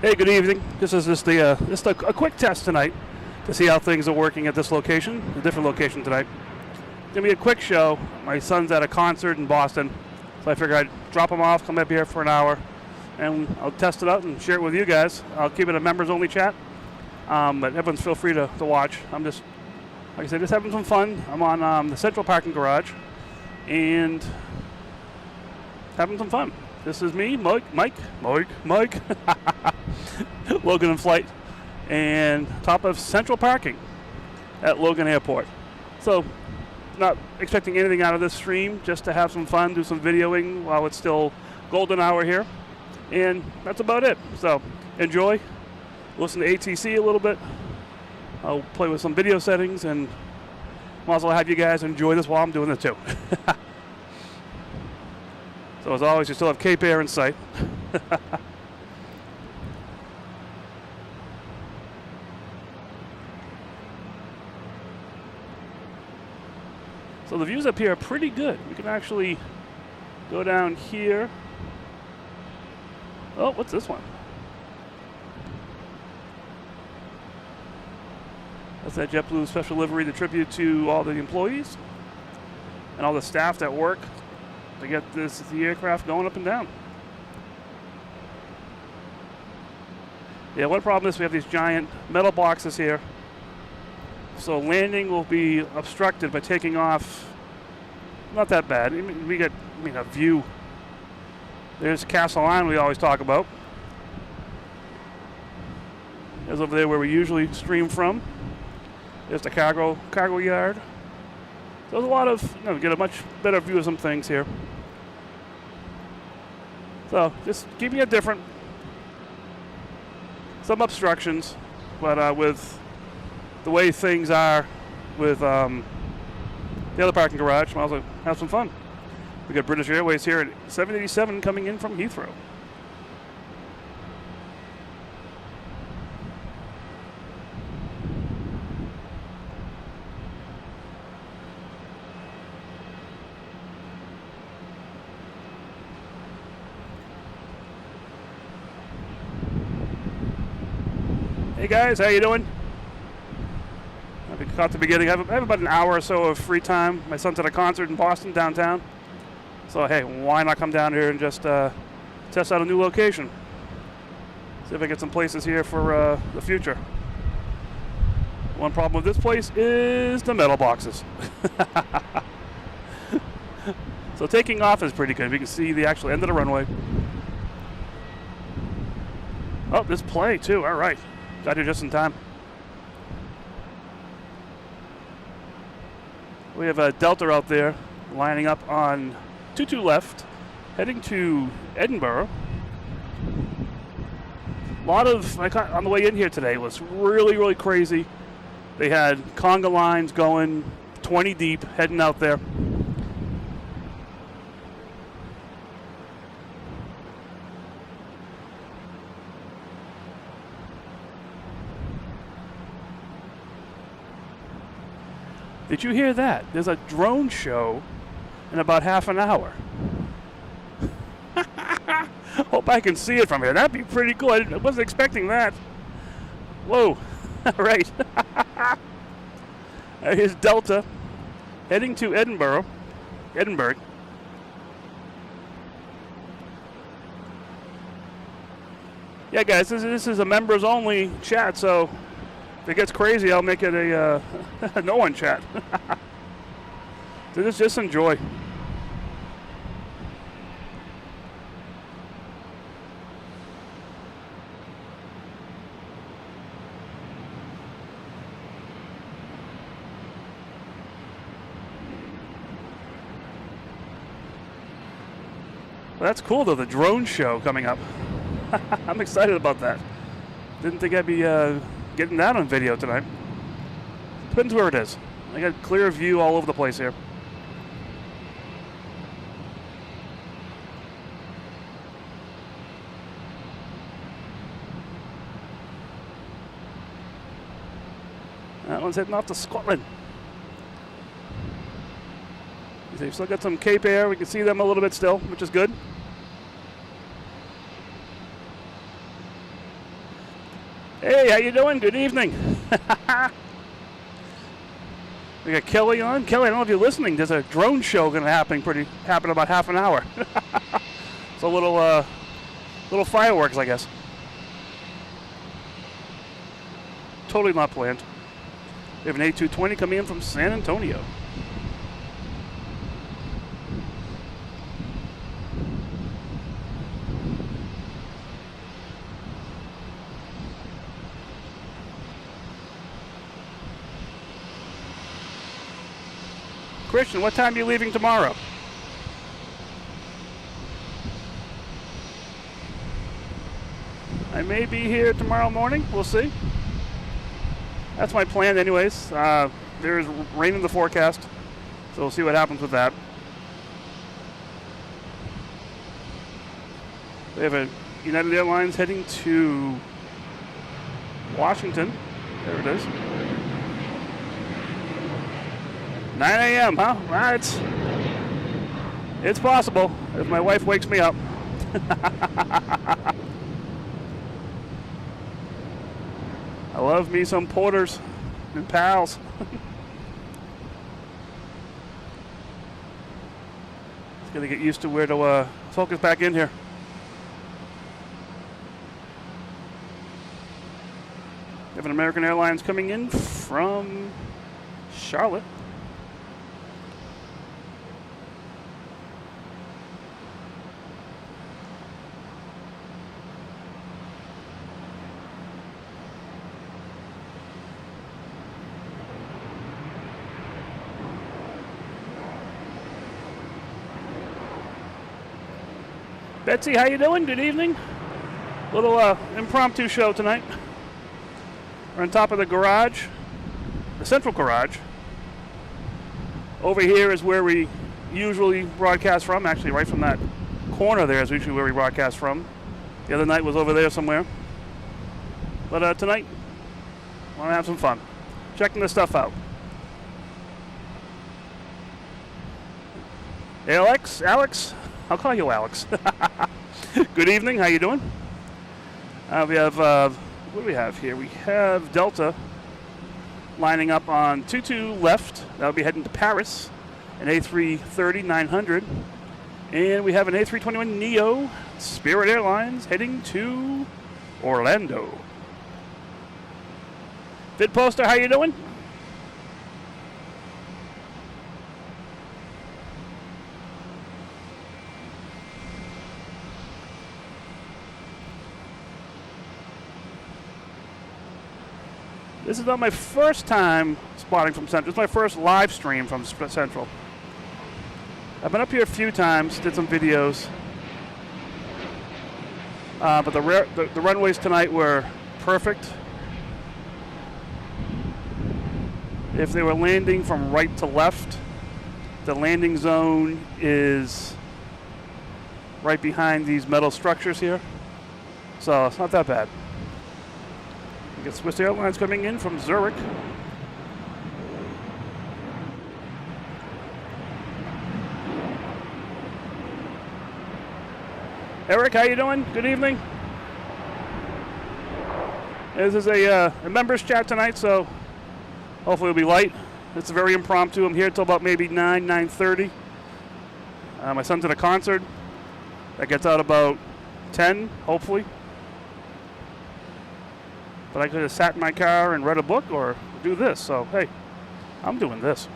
Hey, good evening. This is just a quick test tonight to see how things are working at this location, a different location tonight. It's gonna be a quick show. My son's at a concert in Boston, so I figured I'd drop him off, come up here for an hour, and I'll test it out and share it with you guys. I'll keep it a members-only chat, but everyone's feel free to watch. I'm just, like I said, just having some fun. I'm on the central parking garage, and having some fun. This is me, Mike, Logan in flight, and top of central parking at Logan Airport. So, not expecting anything out of this stream, just to have some fun, do some videoing while it's still golden hour here. And that's about it. So, enjoy, listen to ATC a little bit. I'll play with some video settings, and might as well have you guys enjoy this while I'm doing it too. So as always, you still have Cape Air in sight. So the views up here are pretty good. We can actually go down here. Oh, what's this one? That's that JetBlue special livery to tribute to all the employees and all the staff that work to get the aircraft going up and down. Yeah, one problem is we have these giant metal boxes here. So landing will be obstructed by taking off. Not that bad. We get a view. There's Castle Island we always talk about. There's over there where we usually stream from. There's the cargo yard. So there's a lot of, we get a much better view of some things here. So just keeping it different. Some obstructions, but with the way things are with the other parking garage, might as well have some fun. We got British Airways here at 787 coming in from Heathrow. Hey guys, how you doing? I caught the beginning. I have about an hour or so of free time. My son's at a concert in Boston downtown. So hey, why not come down here and just test out a new location? See if I get some places here for the future. One problem with this place is the metal boxes. So taking off is pretty good. We can see the actual end of the runway. Oh, there's play too. All right. Got here just in time. We have a Delta out there lining up on 22 left, heading to Edinburgh. A lot of, on the way in here today, was really, really crazy. They had conga lines going 20 deep, heading out there. Did you hear that? There's a drone show in about half an hour. Hope I can see it from here. That'd be pretty cool. I wasn't expecting that. Whoa. All right. Here's Delta heading to Edinburgh. Yeah, guys, this is a members-only chat, so if it gets crazy, I'll make it a no-one chat. So just enjoy. Well, that's cool, though, the drone show coming up. I'm excited about that. Didn't think I'd be getting that on video tonight. Depends where it is. I got clear view all over the place here. That one's heading off to Scotland. We've still got some Cape Air. We can see them a little bit still, which is good. Hey, how you doing? Good evening. We got Kelly on. Kelly, I don't know if you're listening. There's a drone show going to happen in about half an hour. It's a little fireworks, I guess. Totally not planned. We have an A220 coming in from San Antonio. Christian, what time are you leaving tomorrow? I may be here tomorrow morning. We'll see. That's my plan anyways. There is rain in the forecast, so we'll see what happens with that. We have a United Airlines heading to Washington. There it is. 9 a.m., huh? It's possible if my wife wakes me up. I love me some porters and pals. Just gotta get used to where to focus back in here. We have an American Airlines coming in from Charlotte. Betsy, how you doing? Good evening. Little impromptu show tonight. We're on top of the garage, the central garage. Over here is where we usually broadcast from. Actually, right from that corner there is usually where we broadcast from. The other night was over there somewhere. But tonight, I want to have some fun. Checking this stuff out. Alex? I'll call you Alex. Good evening. How you doing? We have, what do we have here? We have Delta lining up on 22 left. That'll be heading to Paris, an A330-900. And we have an A321neo, Spirit Airlines, heading to Orlando. Vid Poster, how you doing? This is not my first time spotting from Central. It's my first live stream from Central. I've been up here a few times, did some videos. But the runways tonight were perfect. If they were landing from right to left, the landing zone is right behind these metal structures here. So it's not that bad. We got Swiss Airlines coming in from Zurich. Eric, how you doing? Good evening. This is a members chat tonight, so hopefully it'll be light. It's very impromptu. I'm here until about maybe 9:30. My son's at a concert. That gets out about 10, hopefully. But I could have sat in my car and read a book or do this. So, hey, I'm doing this.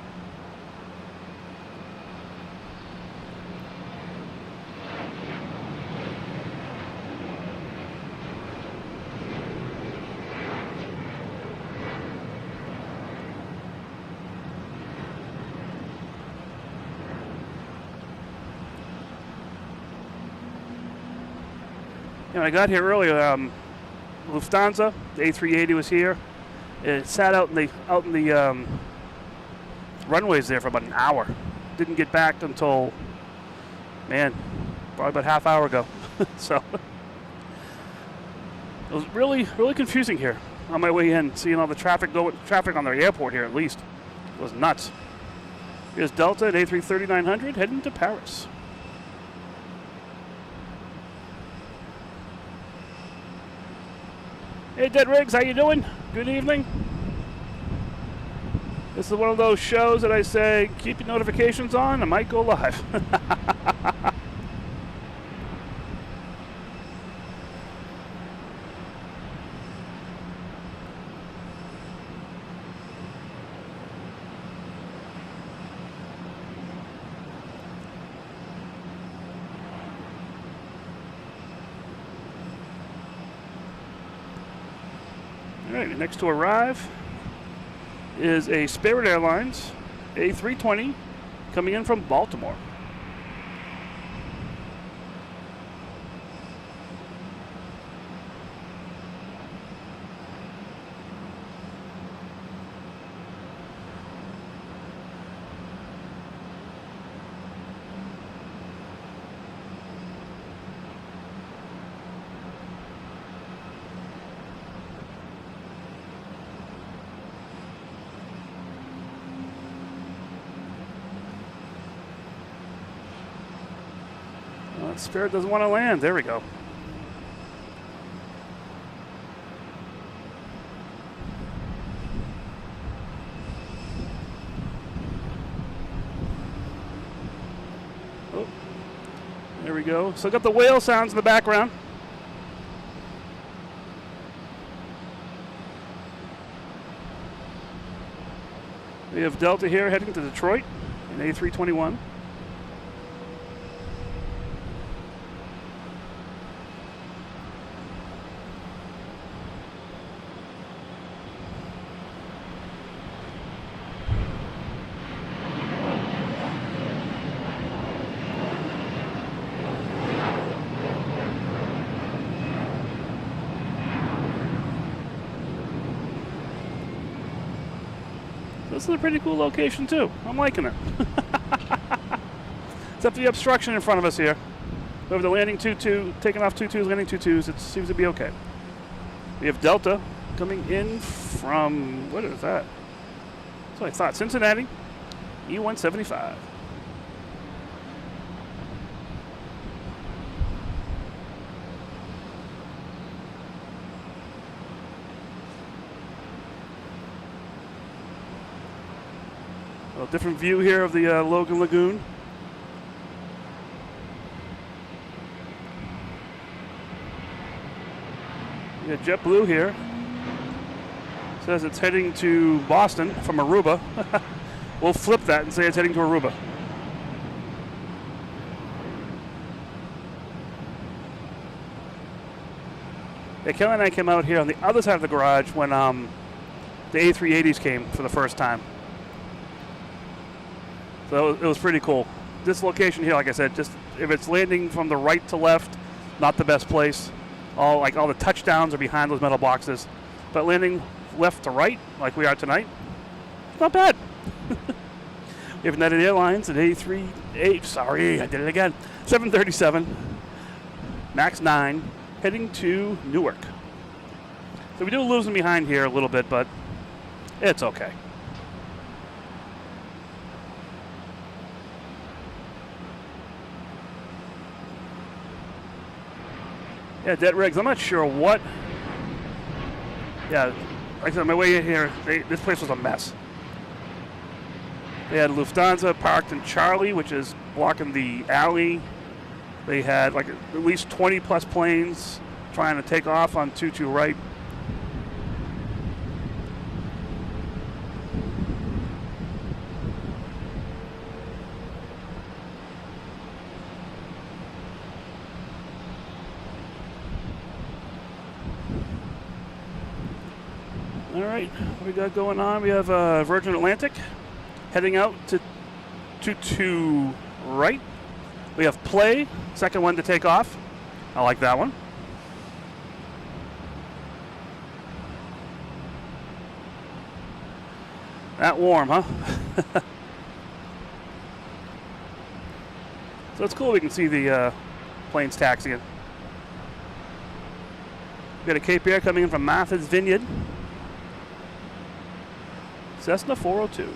I got here earlier. Lufthansa, the A380 was here. It sat out in the runways there for about an hour. Didn't get back until, probably about half hour ago. So it was really, really confusing here on my way in, seeing all the traffic on the airport here at least. It was nuts. Here's Delta at A330-900 heading to Paris. Hey, Dead Riggs, how you doing? Good evening. This is one of those shows that I say, keep your notifications on, I might go live. All right, next to arrive is a Spirit Airlines A320 coming in from Baltimore. Spirit doesn't want to land. There we go. Oh, there we go. So got the whale sounds in the background. We have Delta here heading to Detroit in A321. This is a pretty cool location too. I'm liking it. Except for the obstruction in front of us here. We have the landing 2-2, taking off 2-2s, landing 2-2s. It seems to be okay. We have Delta coming in from, what is that? That's what I thought. Cincinnati, E175. A different view here of the Logan Lagoon. We got JetBlue here. Says it's heading to Boston from Aruba. We'll flip that and say it's heading to Aruba. Yeah, Kelly and I came out here on the other side of the garage when the A380s came for the first time. So it was pretty cool. This location here, like I said, just if it's landing from the right to left, not the best place. All the touchdowns are behind those metal boxes. But landing left to right, like we are tonight, not bad. We have United Airlines at A380, sorry, I did it again. 737, MAX 9, heading to Newark. So we do lose them behind here a little bit, but it's okay. Yeah, Dead Rigs, I'm not sure what. Yeah, like I said, on my way in here, this place was a mess. They had Lufthansa parked in Charlie, which is blocking the alley. They had like at least 20 plus planes trying to take off on 22 right. All right, what we got going on? We have Virgin Atlantic heading out to right. We have Play, second one to take off. I like that one. That warm, huh? So it's cool we can see the planes taxiing. We got a Cape Air coming in from Martha's Vineyard. Cessna 402.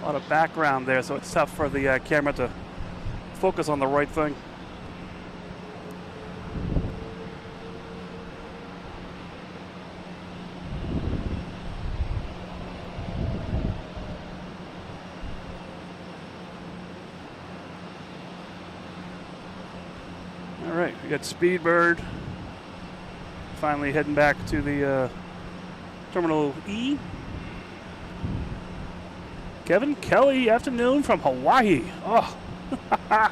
A lot of background there, so it's tough for the camera to focus on the right thing. All right, we got Speedbird finally heading back to the Terminal E. Kevin Kelly, afternoon from Hawaii. Oh, how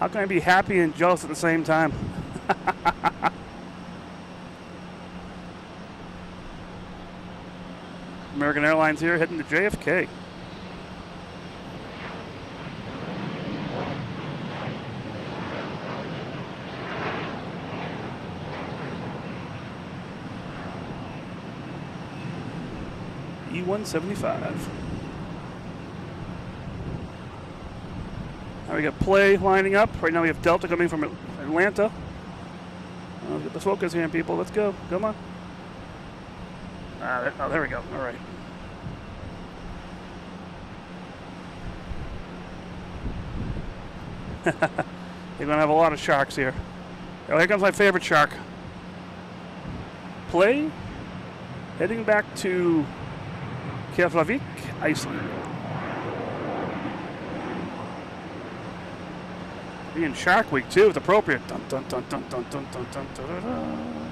can I be happy and jealous at the same time? American Airlines here heading to JFK. E175. Now we got Play lining up. Right now we have Delta coming from Atlanta. Get the focus here, people. Let's go. Come on. Oh, there we go. All right. You're going to have a lot of sharks here. Oh, here comes my favorite shark. Play. Heading back to Keflavik, Iceland. Being Shark Week too, it's appropriate. Dun, dun, dun, dun, dun, dun, dun, dun, dun, dun, dun.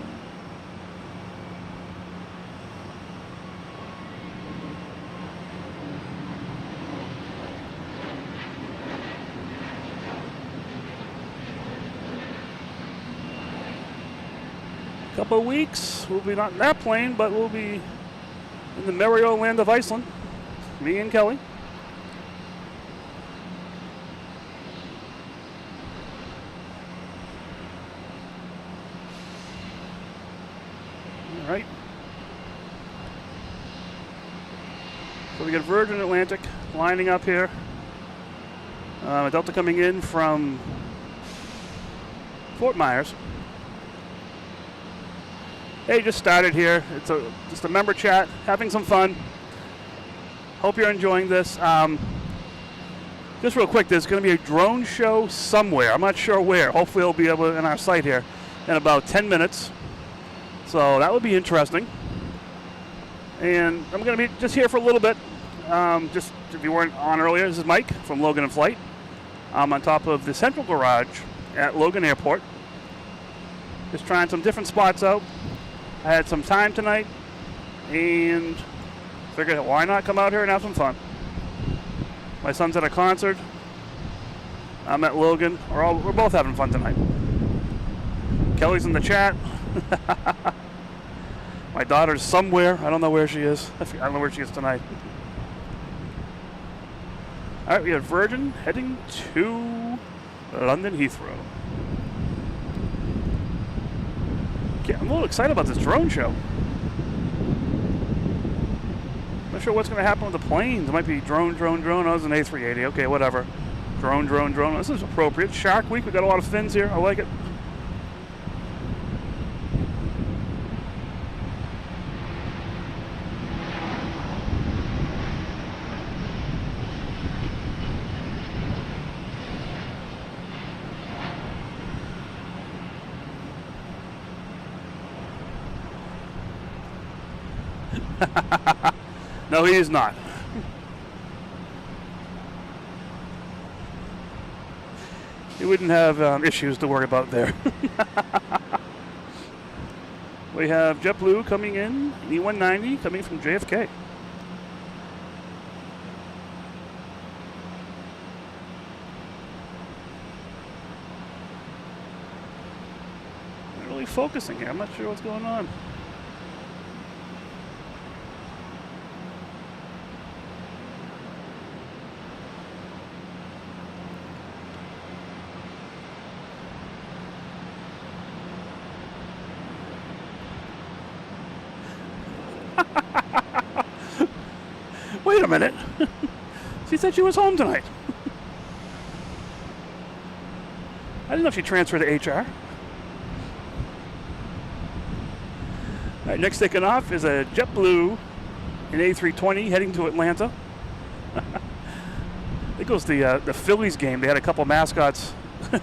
Couple of weeks, we'll be not in that plane, but we'll be in the merry old land of Iceland. Me and Kelly. All right. So we got Virgin Atlantic lining up here. Delta coming in from Fort Myers. Hey, just started here. It's just a member chat, having some fun. Hope you're enjoying this. Just real quick, there's going to be a drone show somewhere. I'm not sure where. Hopefully it'll be able in our site here in about 10 minutes. So that would be interesting. And I'm going to be just here for a little bit. Just if you weren't on earlier, this is Mike from Logan in Flight. I'm on top of the central garage at Logan Airport. Just trying some different spots out. I had some time tonight and figured why not come out here and have some fun. My son's at a concert. I'm at Logan. We're both having fun tonight. Kelly's in the chat. My daughter's somewhere. I don't know where she is. I don't know where she is tonight. All right, we have Virgin heading to London Heathrow. Okay, I'm a little excited about this drone show. Not sure what's going to happen with the planes. It might be drone. Oh, it's an A380. Okay, whatever. Drone. This is appropriate. Shark Week. We got a lot of fins here. I like it. No, he is not. He wouldn't have issues to worry about there. We have JetBlue coming in, E190 coming from JFK. Not really focusing here. I'm not sure what's going on. Wait a minute. She said she was home tonight. I didn't know if she transferred to HR. All right, next taking off is a JetBlue an A320 heading to Atlanta. It goes the Phillies game. They had a couple mascots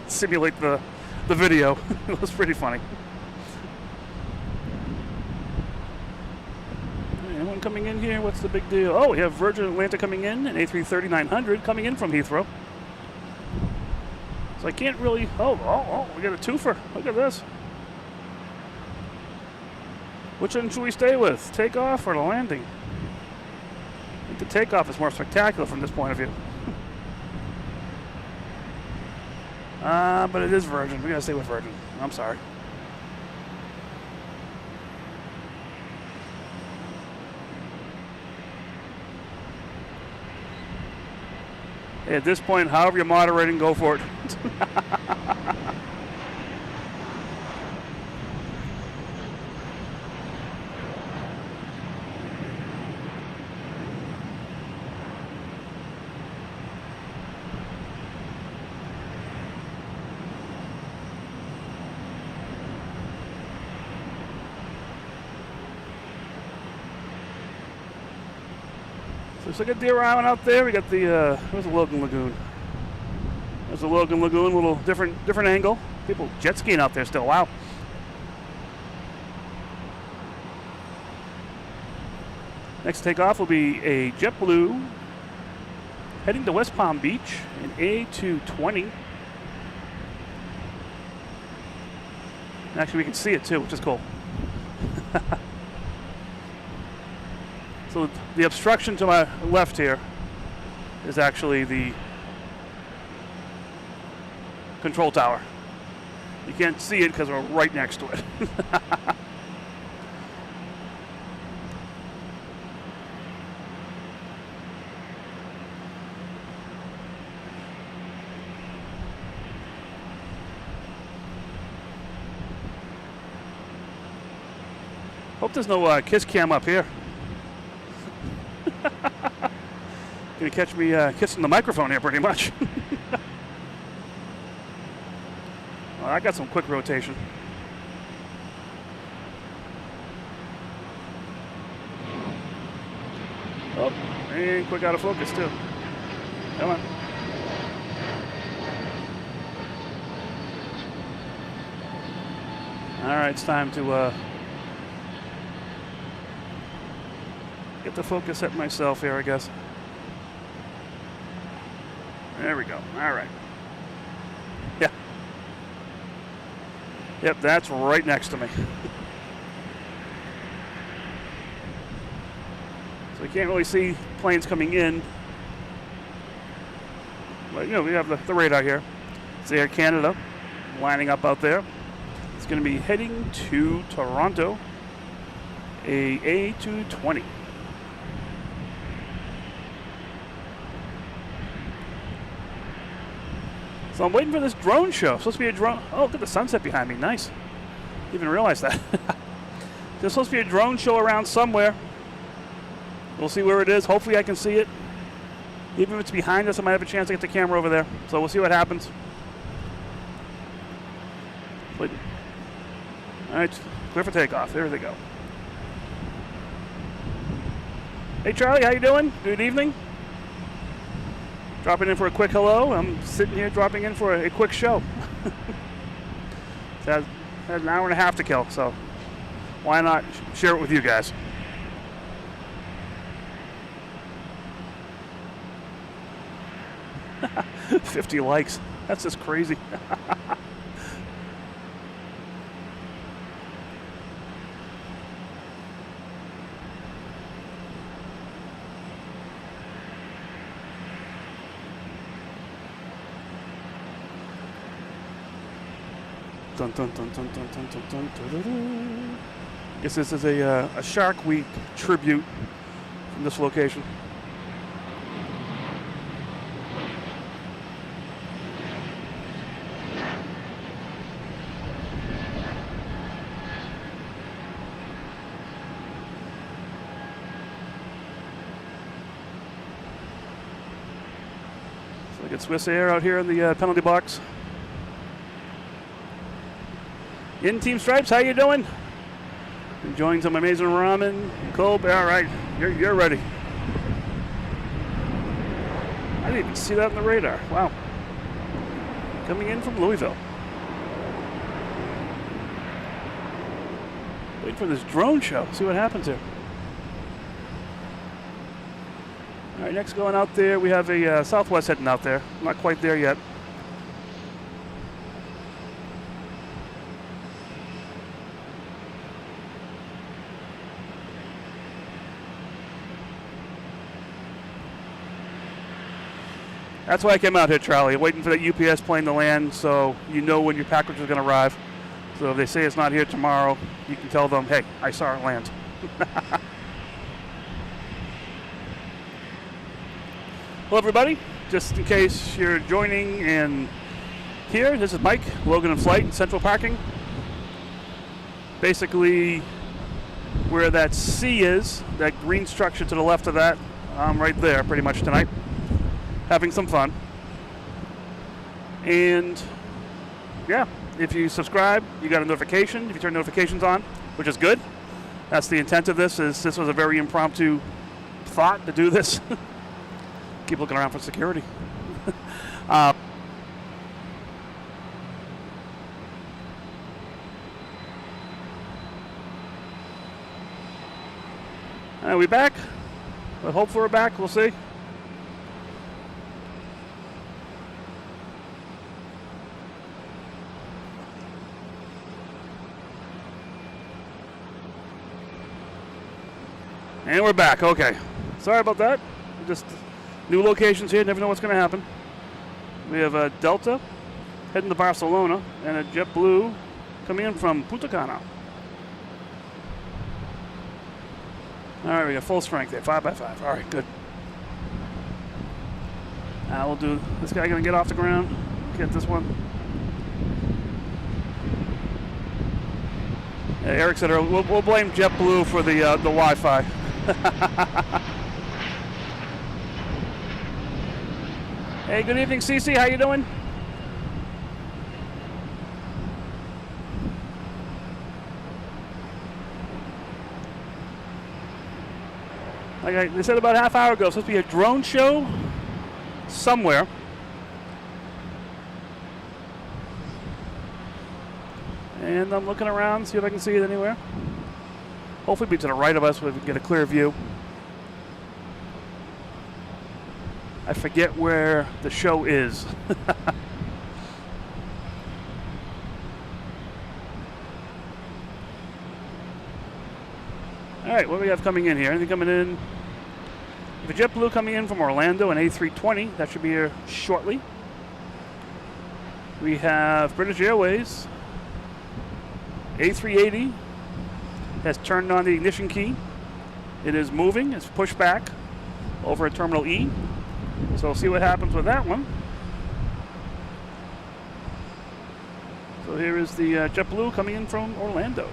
simulate the video. It was pretty funny. Anyone coming in here? What's the big deal? Oh, we have Virgin Atlanta coming in, an A330-900 coming in from Heathrow. So I can't really... Oh, we got a twofer. Look at this. Which one should we stay with? Takeoff or the landing? I think the takeoff is more spectacular from this point of view. But it is Virgin. We gotta stay with Virgin. I'm sorry. At this point, however you're moderating, go for it. Looks like a deer island out there. We got the where's the Logan Lagoon? There's the Logan Lagoon, a little different angle. People jet skiing out there still. Wow. Next takeoff will be a JetBlue heading to West Palm Beach, an A220. Actually, we can see it too, which is cool. So the obstruction to my left here is actually the control tower. You can't see it because we're right next to it. Hope there's no kiss cam up here. Gonna catch me kissing the microphone here pretty much. Well, I got some quick rotation. Oh, and quick out of focus too. Come on. All right, it's time to get the focus set myself here, I guess. There we go. All right. Yeah. Yep, that's right next to me. So we can't really see planes coming in. But, you know, we have the radar here. It's Air Canada lining up out there. It's going to be heading to Toronto, a A220. So I'm waiting for this drone show. It's supposed to be a drone. Oh, look at the sunset behind me. Nice. Didn't even realize that. There's supposed to be a drone show around somewhere. We'll see where it is. Hopefully I can see it. Even if it's behind us, I might have a chance to get the camera over there. So we'll see what happens. But, all right, clear for takeoff. There they go. Hey, Charlie, how you doing? Good evening. Dropping in for a quick hello. I'm sitting here dropping in for a quick show. So I had an hour and a half to kill, so why not share it with you guys? $50 likes. That's just crazy. Dun, dun, dun, dun, dun, dun, dun, dun, dun, dun. Guess this is a Shark Week tribute from this location. So I get Swiss Air out here in the penalty box. In Team Stripes, how you doing? Enjoying some amazing ramen, cold. All right, You're ready. I didn't even see that on the radar. Wow. Coming in from Louisville. Wait for this drone show. See what happens here. All right, next going out there, we have a Southwest heading out there. Not quite there yet. That's why I came out here, Charlie, waiting for that UPS plane to land so you know when your package is going to arrive. So if they say it's not here tomorrow, you can tell them, hey, I saw it land. Hello, everybody. Just in case you're joining in here, this is Mike, Logan in Flight in Central Parking. Basically, where that C is, that green structure to the left of that, I'm right there pretty much tonight. Having some fun. And yeah, if you subscribe, you got a notification. If you turn notifications on, which is good. That's the intent of this. Is this was a very impromptu thought to do this. Keep looking around for security. Are we back? I hope we're back. We'll see. And we're back. Okay. Sorry about that. Just new locations here. Never know what's going to happen. We have a Delta heading to Barcelona and a JetBlue coming in from Punta Cana. All right, we got full strength there, 5x5. All right, good. We'll do. This guy going to get off the ground. Get this one. Yeah, Eric said we'll blame JetBlue for the Wi-Fi. Hey, good evening, Cece. How you doing? Like they said about a half hour ago, it's supposed to be a drone show somewhere. And I'm looking around, see if I can see it anywhere. Hopefully be to the right of us so we can get a clear view. I forget where the show is. All right, what do we have coming in here? Anything coming in? We have a JetBlue coming in from Orlando, an A320. That should be here shortly. We have British Airways. A380 has turned on the ignition key. It is moving. It's pushed back over at Terminal E. So we'll see what happens with that one. So here is the JetBlue coming in from Orlando.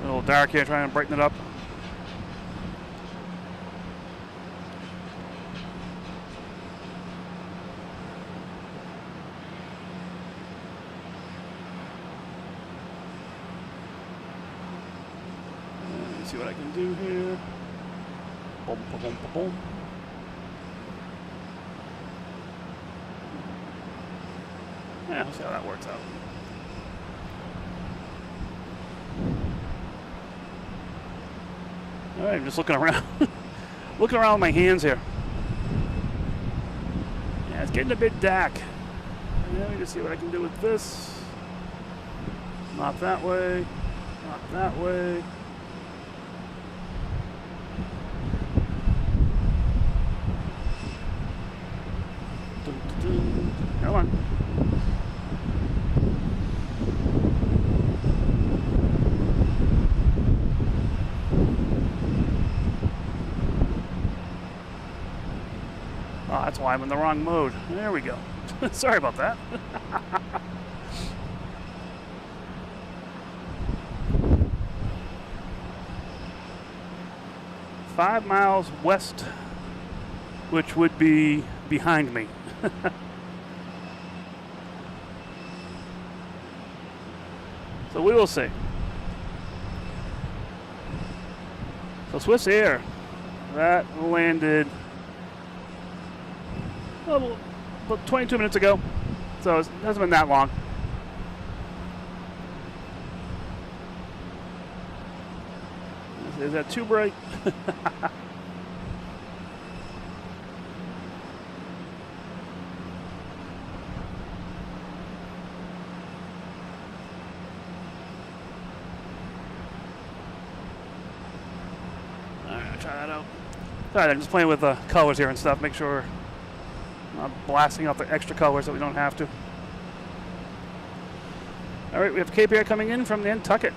A little dark here, trying to brighten it up. See what I can do here. Boom, boom, boom, boom. Yeah, we'll see how that works out. All right, I'm just looking around. Looking around with my hands here. Yeah, it's getting a bit dark. Yeah, let me just see what I can do with this. Not that way. Not that way. Come on. Oh, that's why I'm in the wrong mode. There we go. Sorry about that. 5 miles west, which would be behind me. So we will see. So Swiss Air, that landed about 22 minutes ago. So it hasn't been that long. Is that too bright? Try that out. Alright, I'm just playing with the colors here and stuff. Make sure I'm not blasting out the extra colors that we don't have to. Alright, we have Cape Air coming in from Nantucket.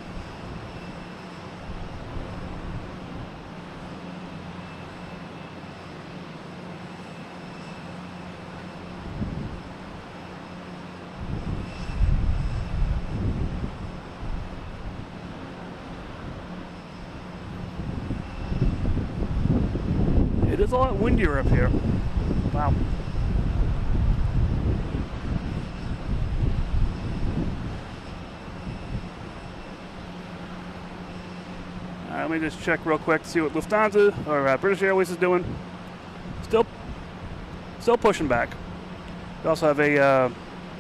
It is a lot windier up here. Wow. Let me just check real quick to see what Lufthansa or British Airways is doing. Still pushing back. We also have a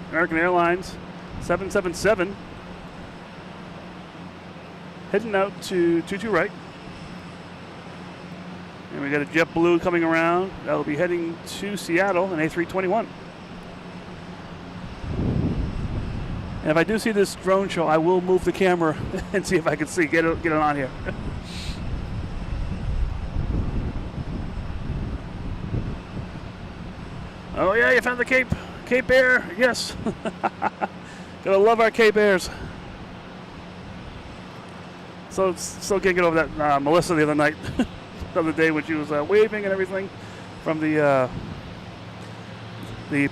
American Airlines 777 heading out to 22 right. And we got a JetBlue coming around. That'll be heading to Seattle, an A321. And if I do see this drone show, I will move the camera and see if I can get it on here. Oh yeah, you found the Cape Air. Yes. Gotta love our Cape Airs. So still can't get over that Melissa the other night. The other day when she was waving and everything from the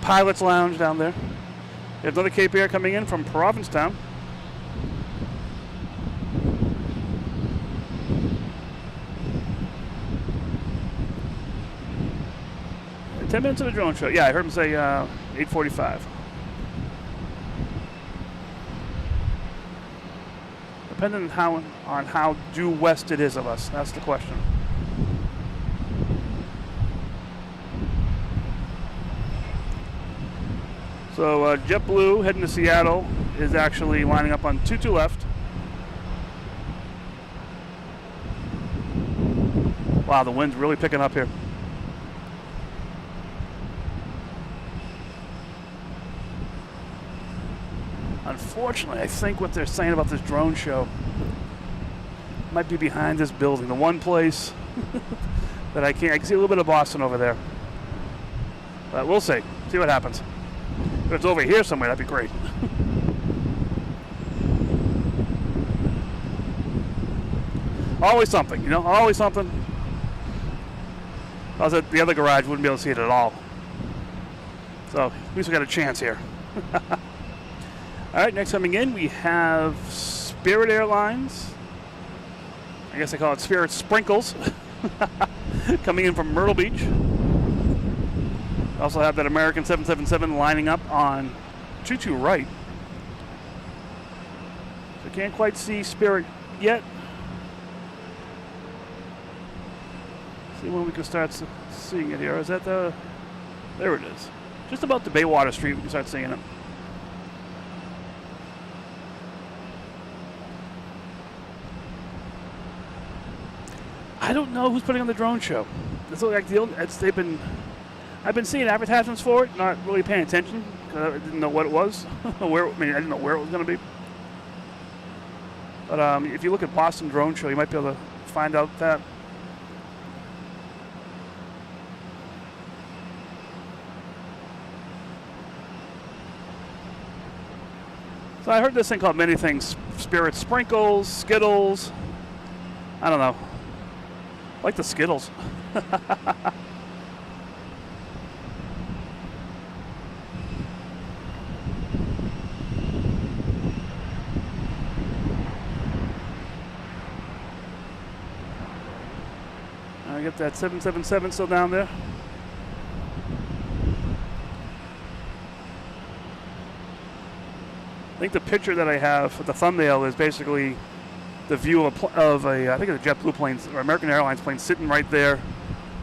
pilot's lounge down there. We have another Cape Air coming in from Provincetown. And 10 minutes of the drone show. Yeah, I heard him say 8:45. Depending on how due west it is of us. That's the question. So JetBlue heading to Seattle is actually lining up on 22 left. Wow, the wind's really picking up here. Unfortunately, I think what they're saying about this drone show might be behind this building. The one place that I can see a little bit of Boston over there. But we'll see what happens. If it's over here somewhere, that'd be great. Always something, you know, always something. I was at the other garage, wouldn't be able to see it at all. So at least we got a chance here. All right, next coming in, we have Spirit Airlines. I guess they call it Spirit Sprinkles. Coming in from Myrtle Beach. Also have that American 777 lining up on 22 right. So can't quite see Spirit yet. See when we can start seeing it here. Is that the... There it is. Just about the Baywater Street we can start seeing it. I don't know who's putting on the drone show. This looks like I've been seeing advertisements for it, not really paying attention because I didn't know what it was. I didn't know where it was going to be. But if you look at Boston Drone Show, you might be able to find out that. So I heard this thing called many things: Spirit Sprinkles, Skittles. I don't know. I like the Skittles. Got that 777 still down there. I think the picture that I have for the thumbnail is basically the view of I think it's a JetBlue plane or American Airlines plane sitting right there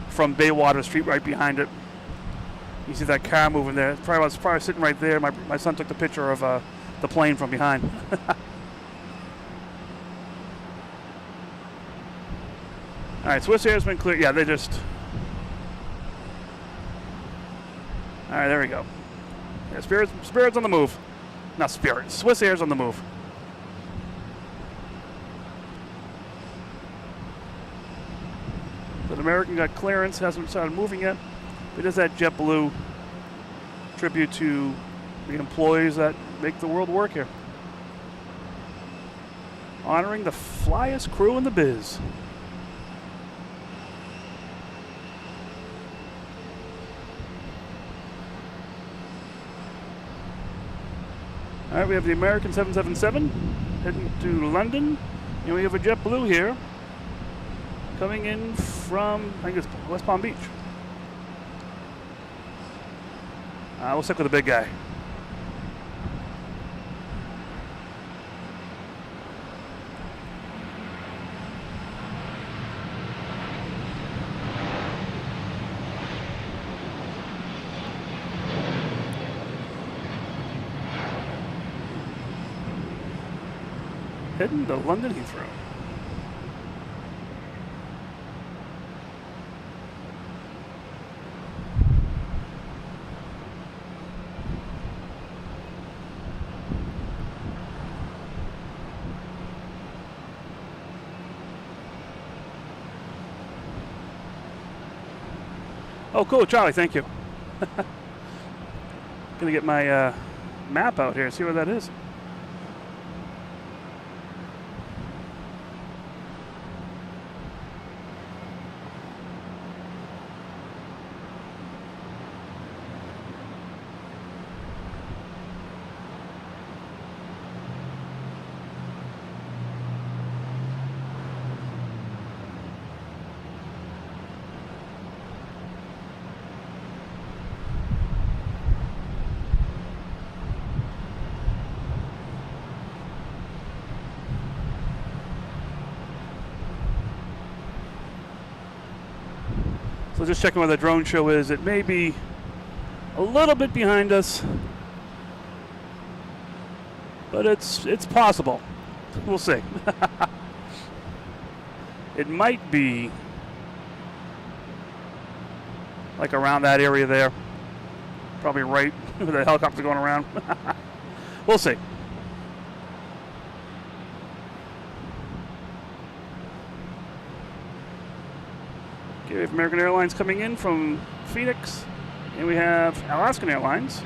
from Baywater Street, right behind it. You see that car moving there. I was probably sitting right there. My son took the picture of the plane from behind. All right, Swiss Air's been clear. Yeah, they just. All right, there we go. Yeah, Spirit's on the move. Not Spirit. Swiss Air's on the move. But American got clearance, hasn't started moving yet. It is that JetBlue tribute to the employees that make the world work here. Honoring the flyest crew in the biz. All right, we have the American 777 heading to London, and we have a JetBlue here coming in from, I think it's West Palm Beach. We'll stick with the big guy. Heading to London Heathrow. Oh, cool, Charlie, thank you. Gonna get my map out here and see where that is. So just checking where the drone show is. It may be a little bit behind us, but it's possible. We'll see. It might be like around that area there. Probably right with the helicopter going around. We'll see. We have American Airlines coming in from Phoenix, and we have Alaskan Airlines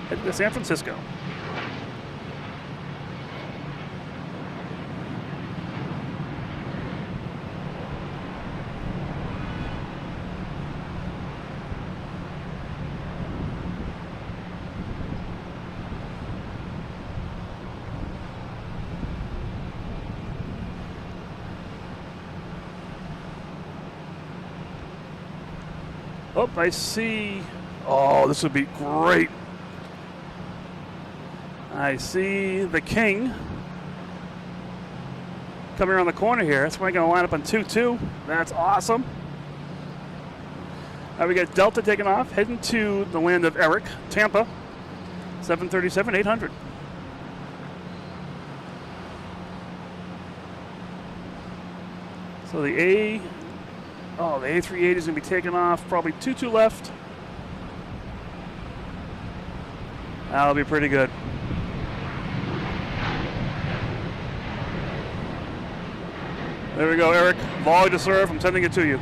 heading to San Francisco. Oh, I see. Oh, this would be great. I see the King coming around the corner here. That's why I'm going to line up on 2-2. That's awesome. All right, we got Delta taking off, heading to the land of Eric, Tampa, 737-800. So the A380 is going to be taking off. Probably 2-2 left. That'll be pretty good. There we go, Eric. Volley to serve. I'm sending it to you.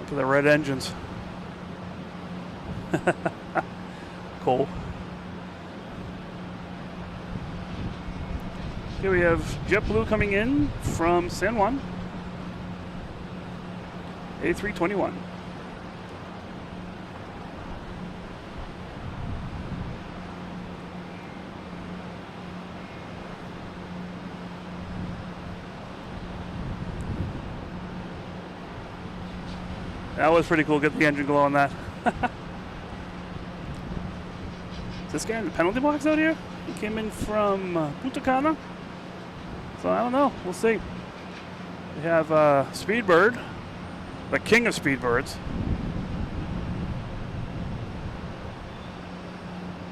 Look at the red engines. Cool. Here we have JetBlue coming in from San Juan. A321. That was pretty cool, get the engine glow on that. Is this guy in the penalty box out here? He came in from Punta Cana. So I don't know, we'll see. We have Speedbird, the king of Speedbirds.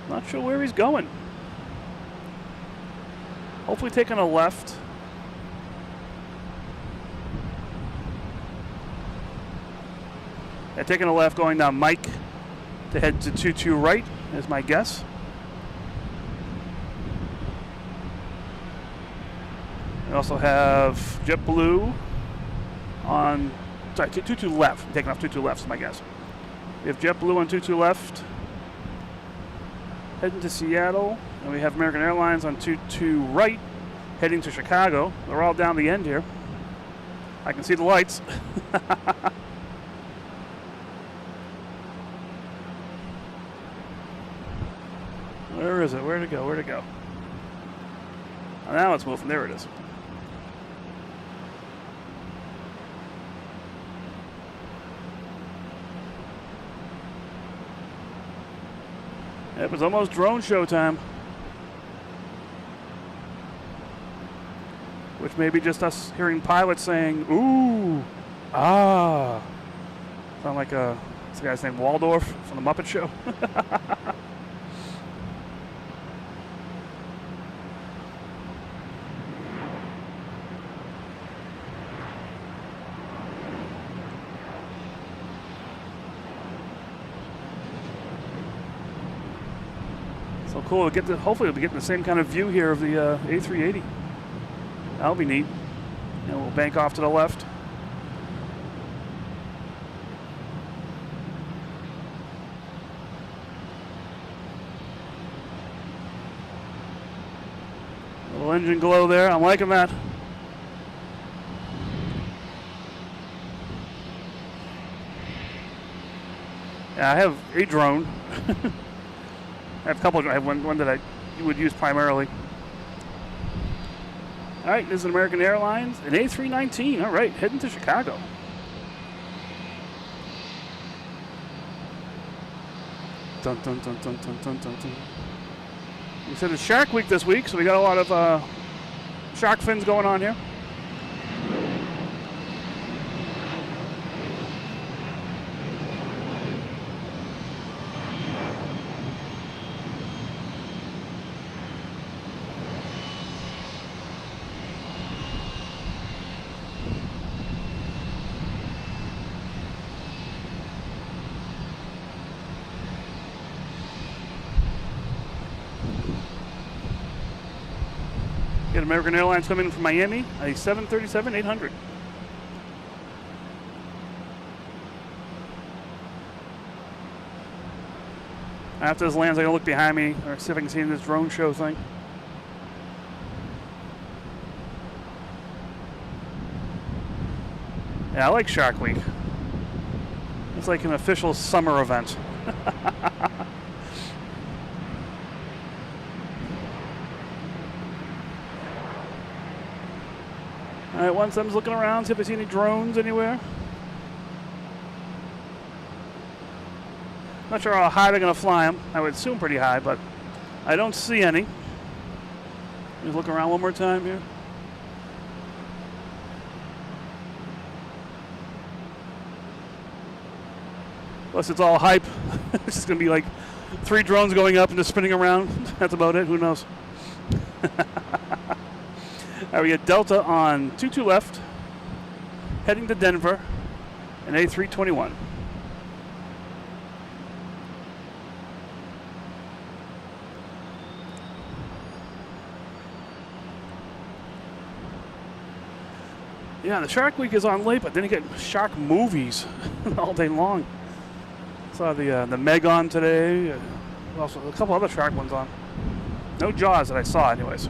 Not sure where he's going. Hopefully taking a left. Yeah, taking a left, going down Mike to head to 22 right, is my guess. We also have JetBlue on, sorry, 22 left. I'm taking off 22 left is my guess. We have JetBlue on 22 left, heading to Seattle. And we have American Airlines on 22 right, heading to Chicago. They're all down the end here. I can see the lights. Where is it? Where'd it go? Where'd it go? Oh, now it's moving. There it is. It was almost drone show time. Which may be just us hearing pilots saying, ooh, ah. Sound like what's the guy's name? Waldorf from the Muppet Show. So cool. We'll get hopefully we'll be getting the same kind of view here of the A380. That'll be neat. And we'll bank off to the left. Little engine glow there. I'm liking that. Yeah, I have a drone. I have a couple. I have one that you would use primarily. All right, this is an American Airlines, an A319. All right, heading to Chicago. Dun, dun, dun, dun, dun, dun, dun, dun. We said it's Shark Week this week, so we got a lot of shark fins going on here. Get American Airlines coming in from Miami, a 737-800. After this lands, I'm gonna look behind me or see if I can see this drone show thing. Yeah, I like Shark Week. It's like an official summer event. All right, once I'm looking around, see if I see any drones anywhere. Not sure how high they're going to fly them. I would assume pretty high, but I don't see any. Just look around one more time here. Plus, it's all hype. It's just going to be like 3 drones going up and just spinning around. That's about it. Who knows? All right, we got Delta on 22 left, heading to Denver, an A321. Yeah, the Shark Week is on late, but then you get shark movies all day long. Saw the Meg on today. Also, a couple other shark ones on. No Jaws that I saw, anyways.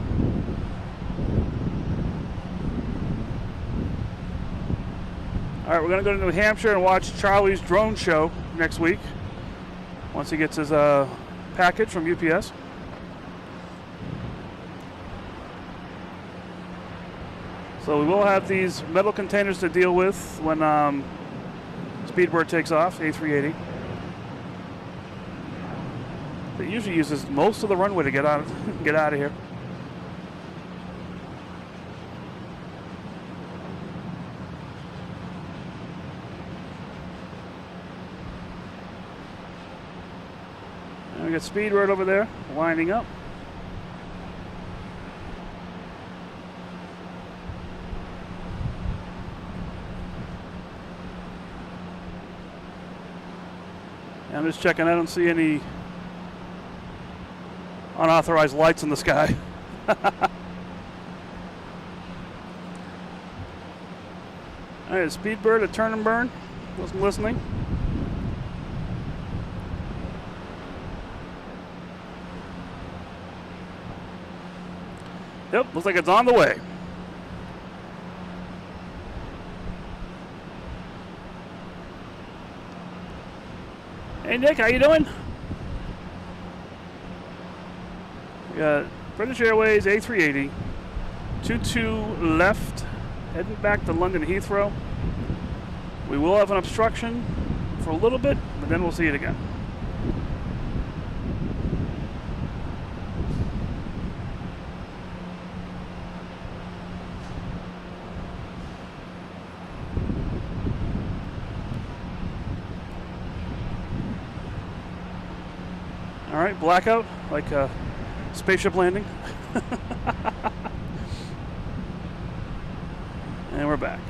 All right, we're going to go to New Hampshire and watch Charlie's drone show next week once he gets his package from UPS. So we will have these metal containers to deal with when Speedbird takes off, A380. It usually uses most of the runway to get out of here. And we got Speedbird over there winding up. I'm just checking. I don't see any unauthorized lights in the sky. All right, Speedbird at turn and burn. Wasn't listening. Yep, looks like it's on the way. Hey Nick, how you doing? We got British Airways A380, 22 left, heading back to London Heathrow. We will have an obstruction for a little bit, but then we'll see it again. All right, blackout, like a spaceship landing. And we're back.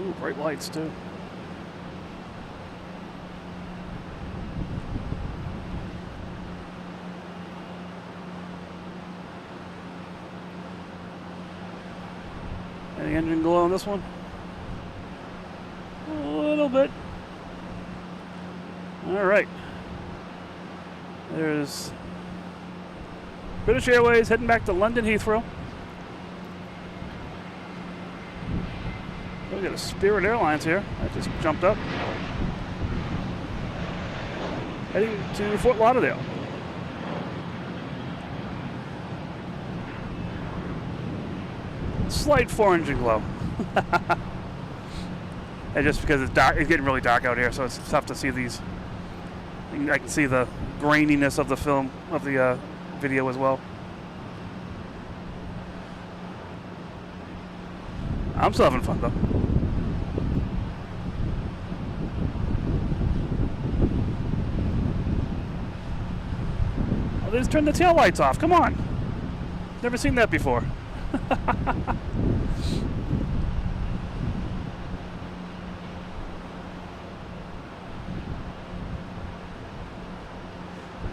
Ooh, bright lights too. Any engine glow on this one? A little bit. All right. There's British Airways heading back to London Heathrow. We got a Spirit Airlines here. That just jumped up. Heading to Fort Lauderdale. Slight 4-engine glow. And just because it's dark, it's getting really dark out here, so it's tough to see these. I can see the graininess of the film, of the video as well. I'm still having fun though. Oh, they just turned the tail lights off. Come on. Never seen that before.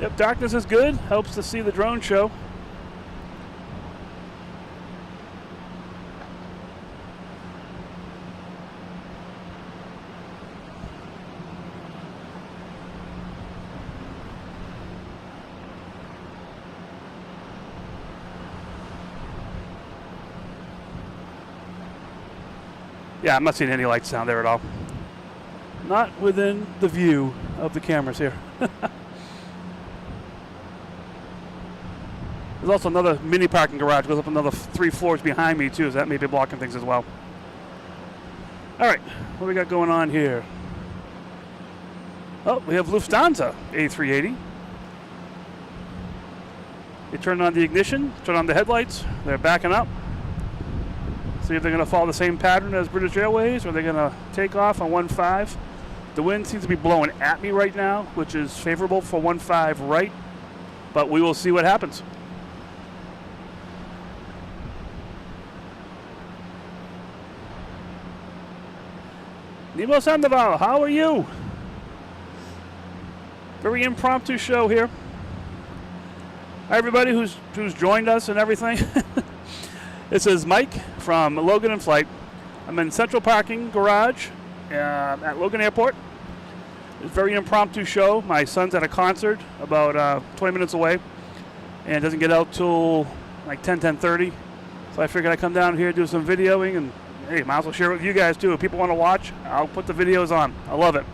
Yep, darkness is good. Helps to see the drone show. Yeah, I'm not seeing any lights down there at all. Not within the view of the cameras here. There's also another mini parking garage, goes up another 3 floors behind me too, so that may be blocking things as well. All right, what do we got going on here? Oh, we have Lufthansa A380. They turned on the ignition, turned on the headlights. They're backing up. See if they're going to follow the same pattern as British Airways, or they're going to take off on 15. The wind seems to be blowing at me right now, which is favorable for 15 right, but we will see what happens. Nemo Sandoval, how are you? Very impromptu show here. Hi everybody who's joined us and everything. This is Mike from Logan in Flight. I'm in central parking garage at Logan Airport. It's a very impromptu show. My son's at a concert about 20 minutes away. and it doesn't get out till like 10:30. So I figured I'd come down here, do some videoing, and hey, might as well share it with you guys too. If people want to watch, I'll put the videos on. I love it.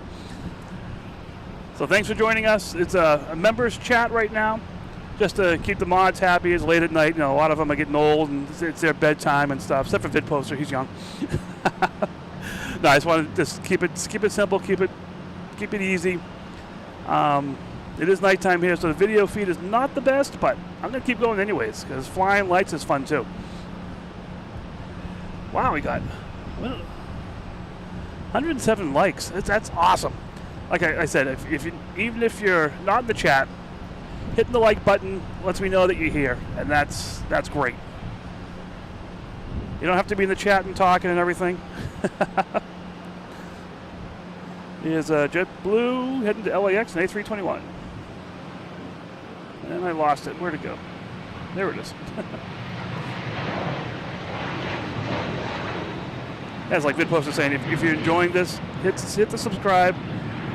So thanks for joining us. It's a members chat right now, just to keep the mods happy. It's late at night. You know, a lot of them are getting old, and it's their bedtime and stuff. Except for VidPoster, he's young. No, I just want to just keep it simple, keep it easy. It is nighttime here, so the video feed is not the best, but I'm gonna keep going anyways because flying lights is fun too. Wow, we got 107 likes. That's awesome. Like I said, even if you're not in the chat, hitting the like button lets me know that you're here, and that's great. You don't have to be in the chat and talking and everything. Here's JetBlue heading to LAX and A321. And I lost it. Where'd it go? There it is. As like VidPost is saying, if you're enjoying this, hit the subscribe,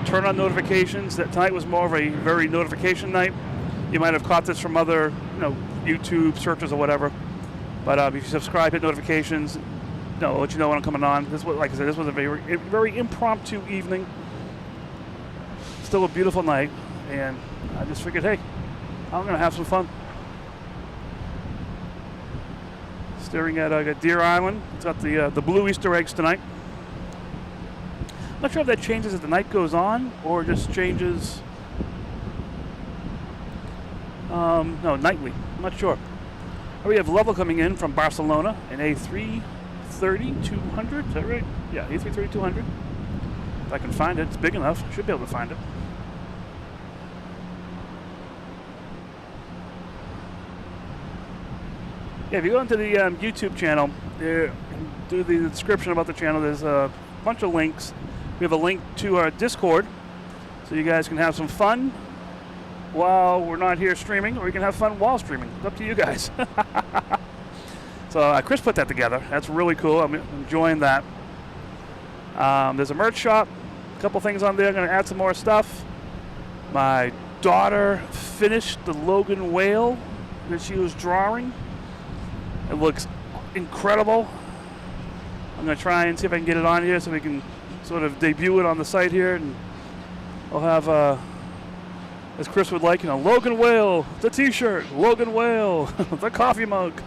turn on notifications. That tonight was more of a very notification night. You might have caught this from other, YouTube searches or whatever. But if you subscribe, hit notifications, I'll let you know when I'm coming on. Like I said, this was a very impromptu evening. Still a beautiful night, and I just figured, hey, I'm gonna have some fun. Staring at Deer Island. It's got the blue Easter eggs tonight. I'm not sure if that changes as the night goes on or just changes. No, nightly. I'm not sure. We have Level coming in from Barcelona, an A330-200. Is that right? Yeah, A330-200. If I can find it, it's big enough. I should be able to find it. Yeah, if you go into the YouTube channel, do the description about the channel. There's a bunch of links. We have a link to our Discord, so you guys can have some fun while we're not here streaming, or you can have fun while streaming. It's up to you guys. So Chris put that together. That's really cool. I'm enjoying that. There's a merch shop. A couple things on there. I'm going to add some more stuff. My daughter finished the Logan whale that she was drawing. It looks incredible. I'm going to try and see if I can get it on here so we can sort of debut it on the site here. And I'll have, as Chris would like, Logan whale, the t-shirt, Logan whale, the coffee mug.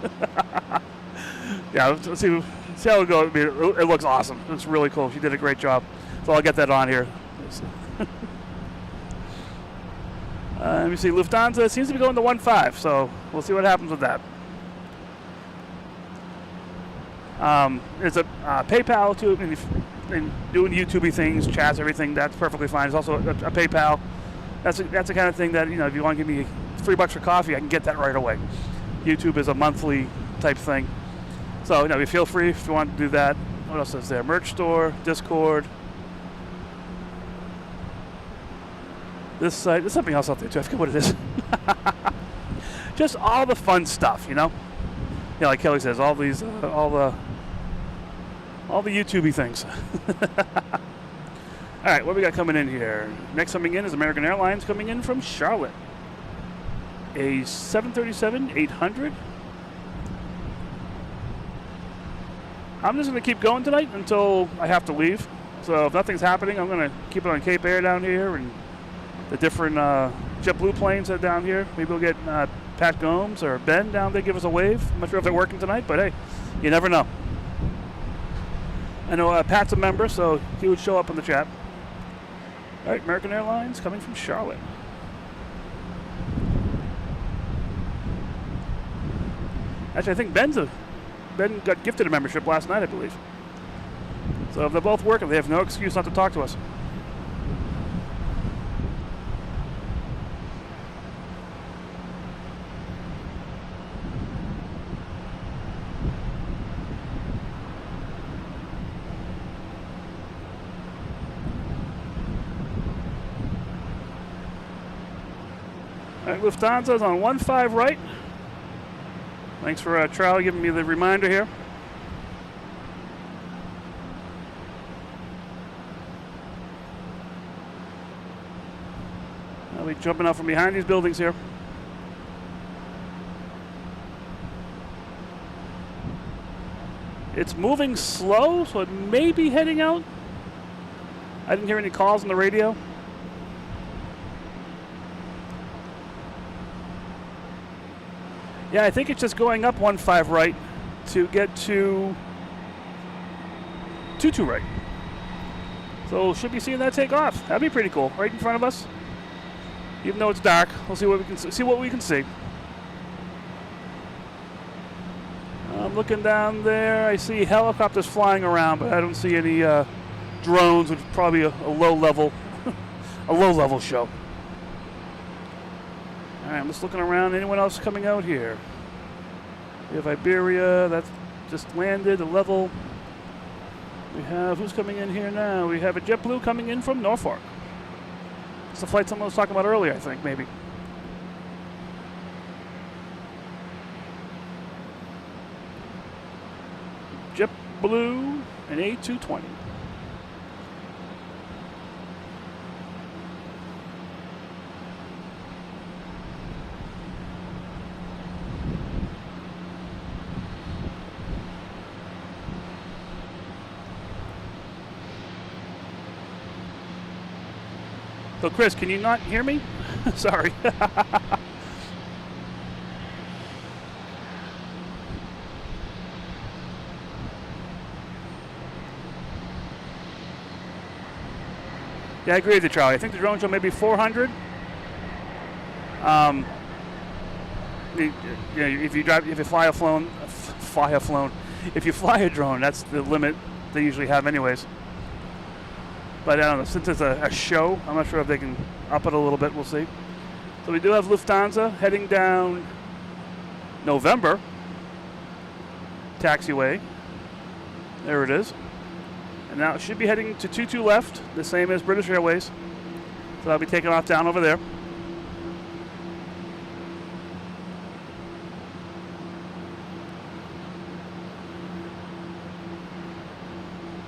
Yeah, let's see how it goes. It looks awesome. It's really cool. She did a great job. So I'll get that on here. Let me see. Lufthansa seems to be going to 1.5, so we'll see what happens with that. There's a PayPal too, and doing YouTube things, chats, everything. That's perfectly fine. There's also a PayPal. That's the kind of thing that if you want to give me $3 for coffee, I can get that right away. YouTube is a monthly type thing, so you feel free if you want to do that. What else is there? Merch store, Discord. This site. There's something else out there too. I forget what it is. Just all the fun stuff, Yeah, like Kelly says, all these, all the YouTubey things. All right, what we got coming in here? Next coming in is American Airlines coming in from Charlotte. A 737-800. I'm just going to keep going tonight until I have to leave. So if nothing's happening, I'm going to keep it on Cape Air down here and the different JetBlue planes that are down here. Maybe we'll get Pat Gomes or Ben down there give us a wave. I'm not sure if they're working tonight, but hey, you never know. I know Pat's a member, so he would show up in the chat. All right, American Airlines coming from Charlotte. Actually, I think Ben got gifted a membership last night, I believe. So if they're both working, they have no excuse not to talk to us. All right, Lufthansa's on 1.5 right. Thanks for Charlie giving me the reminder here. I'll be jumping out from behind these buildings here. It's moving slow, so it may be heading out. I didn't hear any calls on the radio. Yeah, I think it's just going up 15 right to get to 22 right. So should be seeing that take off. That'd be pretty cool, right in front of us. Even though it's dark, we'll see what we can see. I'm looking down there. I see helicopters flying around, but I don't see any drones, which is probably a low level, a low level show. All right, I'm just looking around. Anyone else coming out here? We have Iberia. That's just landed. A level. We have, who's coming in here now? We have a JetBlue coming in from Norfolk. It's the flight someone was talking about earlier, I think, maybe. JetBlue and A220. So, Chris, can you not hear me? Sorry. Yeah, I agree with you, Charlie. I think the drone show may be 400. If you fly a drone, that's the limit they usually have, anyways. But I don't know, since it's a show, I'm not sure if they can up it a little bit. We'll see. So we do have Lufthansa heading down November taxiway. There it is. And now it should be heading to 22 left, the same as British Airways. So I'll be taking off down over there.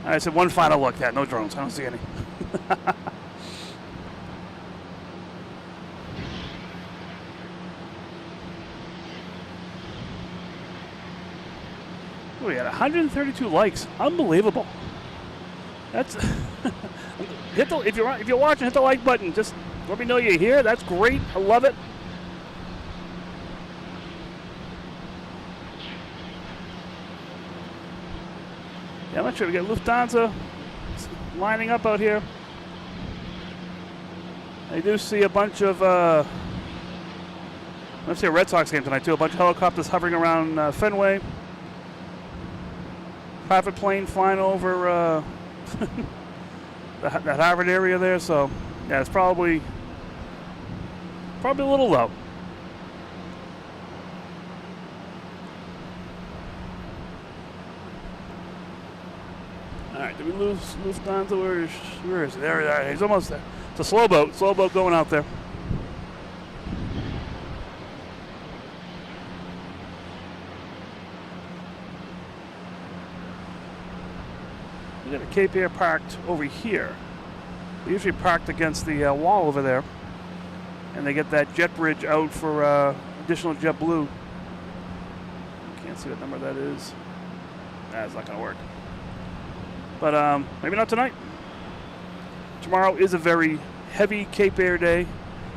I said one final look. Yeah, no drones. I don't see any. We had 132 likes. Unbelievable. That's if you're watching, hit the like button. Just let me know you're here. That's great. I love it. Yeah, I'm not sure. We got Lufthansa lining up out here. I do see a bunch of, let's see a Red Sox game tonight too. A bunch of helicopters hovering around Fenway. Private plane flying over that Harvard area there. So, yeah, it's probably a little low. All right, did we lose Lufthansa? Where is it? There, he's almost there. It's a slow boat going out there. We got a Cape Air parked over here. They usually parked against the wall over there, and they get that jet bridge out for additional JetBlue. Can't see what number that is. That's not going to work. But maybe not tonight. Tomorrow is a very heavy Cape Air day.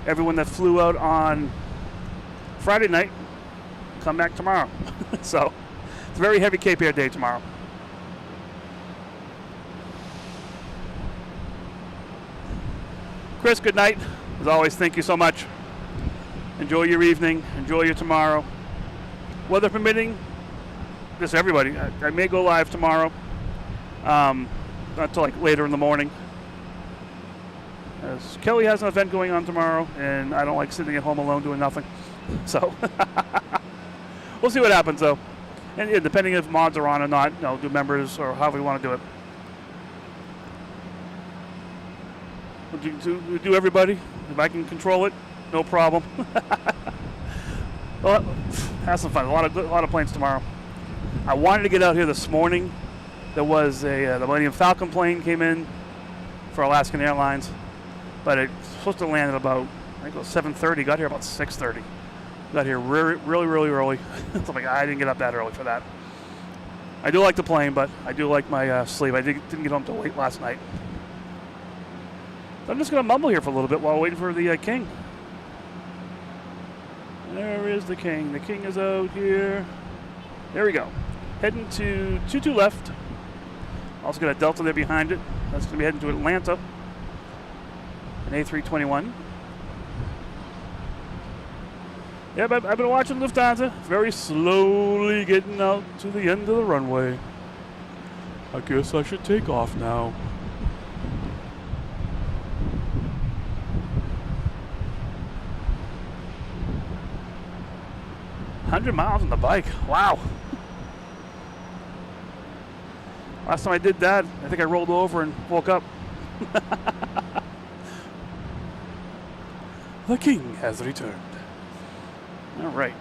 Everyone that flew out on Friday night, come back tomorrow. So it's a very heavy Cape Air day tomorrow. Chris, good night. As always, thank you so much. Enjoy your evening. Enjoy your tomorrow. Weather permitting, just everybody. I may go live tomorrow. Not until like later in the morning. As Kelly has an event going on tomorrow, and I don't like sitting at home alone doing nothing. So we'll see what happens, though. And yeah, depending if mods are on or not, do members or however we want to do it. We'll do everybody. If I can control it, no problem. Well, have some fun. A lot of planes tomorrow. I wanted to get out here this morning. There was the Millennium Falcon plane came in for Alaskan Airlines, but it's supposed to land at about, I think it was 7:30. Got here about 6:30. '30. Got here really, really early. So I'm like, I didn't get up that early for that. I do like the plane, but I do like my sleep. I didn't get home till late last night. So I'm just going to mumble here for a little bit while waiting for the king. There is the king. The king is out here. There we go. Heading to 22 left. Also got a Delta there behind it. That's going to be heading to Atlanta. An A321. Yeah, but I've been watching Lufthansa very slowly getting out to the end of the runway. I guess I should take off now. $100 miles on the bike. Wow. Last time I did that, I think I rolled over and woke up. The king has returned. All right.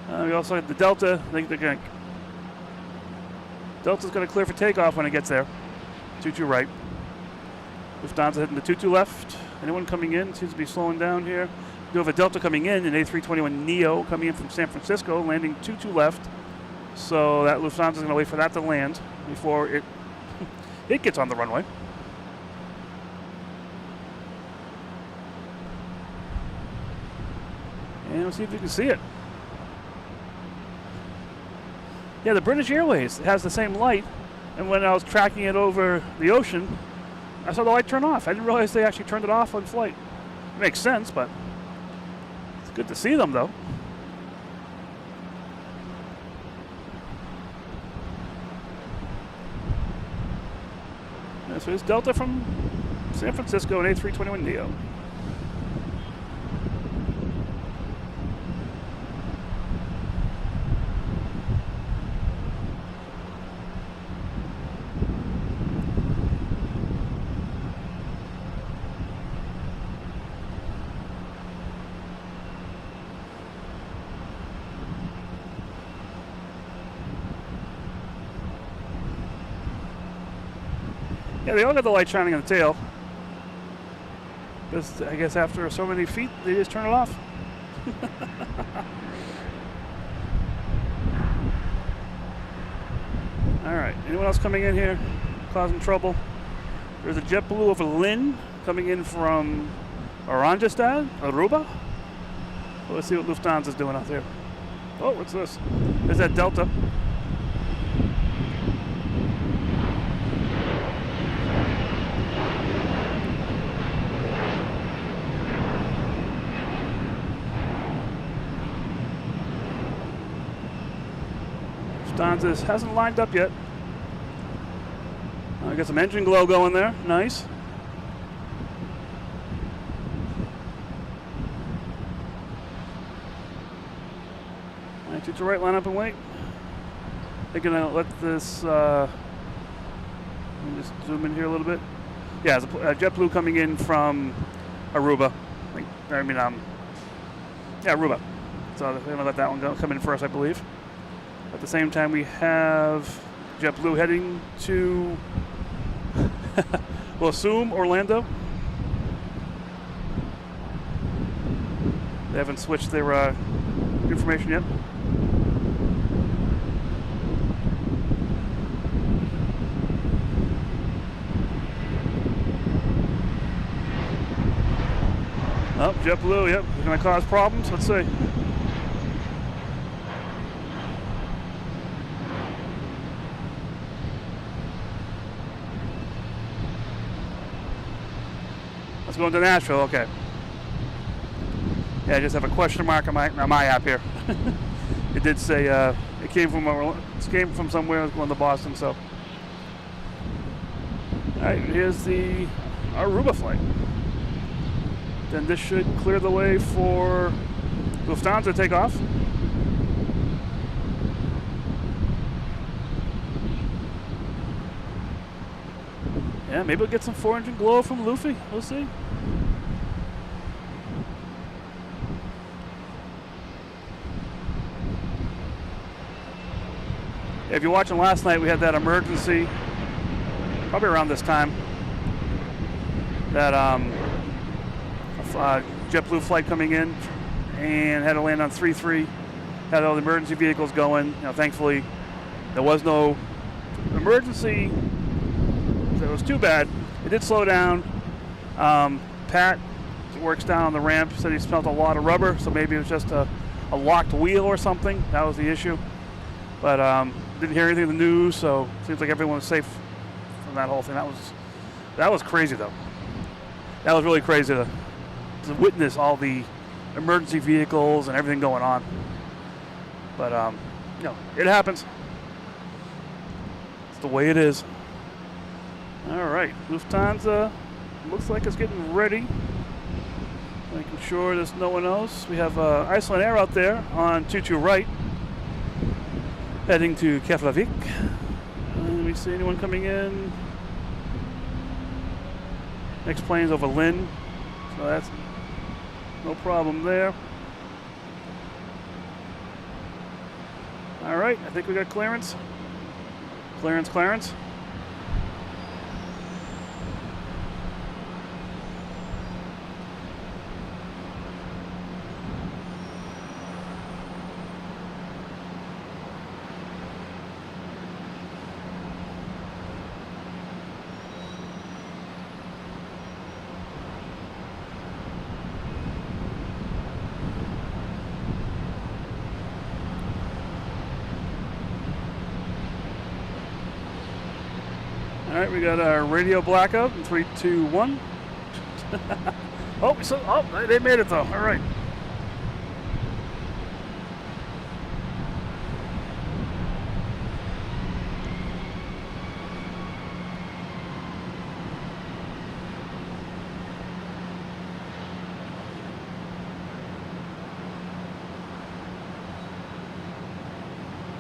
We also have the Delta. I think Delta's going to clear for takeoff when it gets there. 22 right. Lufthansa heading to 22 left. Anyone coming in seems to be slowing down here. We do have a Delta coming in, an A321 Neo coming in from San Francisco, landing 22 left. So that Lufthansa's going to wait for that to land before it gets on the runway. And we'll see if you can see it. Yeah, the British Airways has the same light, and when I was tracking it over the ocean, I saw the light turn off. I didn't realize they actually turned it off on flight. It makes sense, but it's good to see them, though. Yeah, so it's Delta from San Francisco, an A321 Neo. Yeah, they all got the light shining on the tail. Just, I guess after so many feet, they just turn it off. All right, anyone else coming in here causing trouble? There's a JetBlue over Lynn coming in from Oranjestad, Aruba. Well, let's see what Lufthansa's doing out there. Oh, what's this? There's that Delta. Lufthansa hasn't lined up yet. I got some engine glow going there. Nice. To right, line up and wait. They're gonna let this. Let me just zoom in here a little bit. Yeah, it's a JetBlue coming in from Aruba. Yeah, Aruba. So they're gonna let that one come in first, I believe. At the same time, we have JetBlue heading to, we'll assume, Orlando. They haven't switched their information yet. Oh, JetBlue, yep, it's going to cause problems. Let's see. Let's go into Nashville, okay. Yeah, I just have a question mark on my app here. It did say it came from somewhere. It's going to Boston, so. All right, here's the Aruba flight. Then this should clear the way for Lufthansa takeoff. Yeah, maybe we'll get some 4-engine glow from Luffy. We'll see. If you're watching last night, we had that emergency, probably around this time, that JetBlue flight coming in, and had to land on 3-3. Had all the emergency vehicles going. Thankfully, there was no emergency. So it was too bad. It did slow down. Pat works down on the ramp, said he smelled a lot of rubber, so maybe it was just a locked wheel or something. That was the issue. But didn't hear anything in the news, so it seems like everyone was safe from that whole thing. That was crazy, though. That was really crazy to witness all the emergency vehicles and everything going on. But it happens. It's the way it is. All right, Lufthansa looks like it's getting ready. Making sure there's no one else. We have Iceland Air out there on 22 right, heading to Keflavik. Let me see anyone coming in. Next plane's over Lynn, so that's no problem there. All right, I think we got clearance. Clearance. All right, we got our radio blackout in 3, 2, 1. They made it though. All right.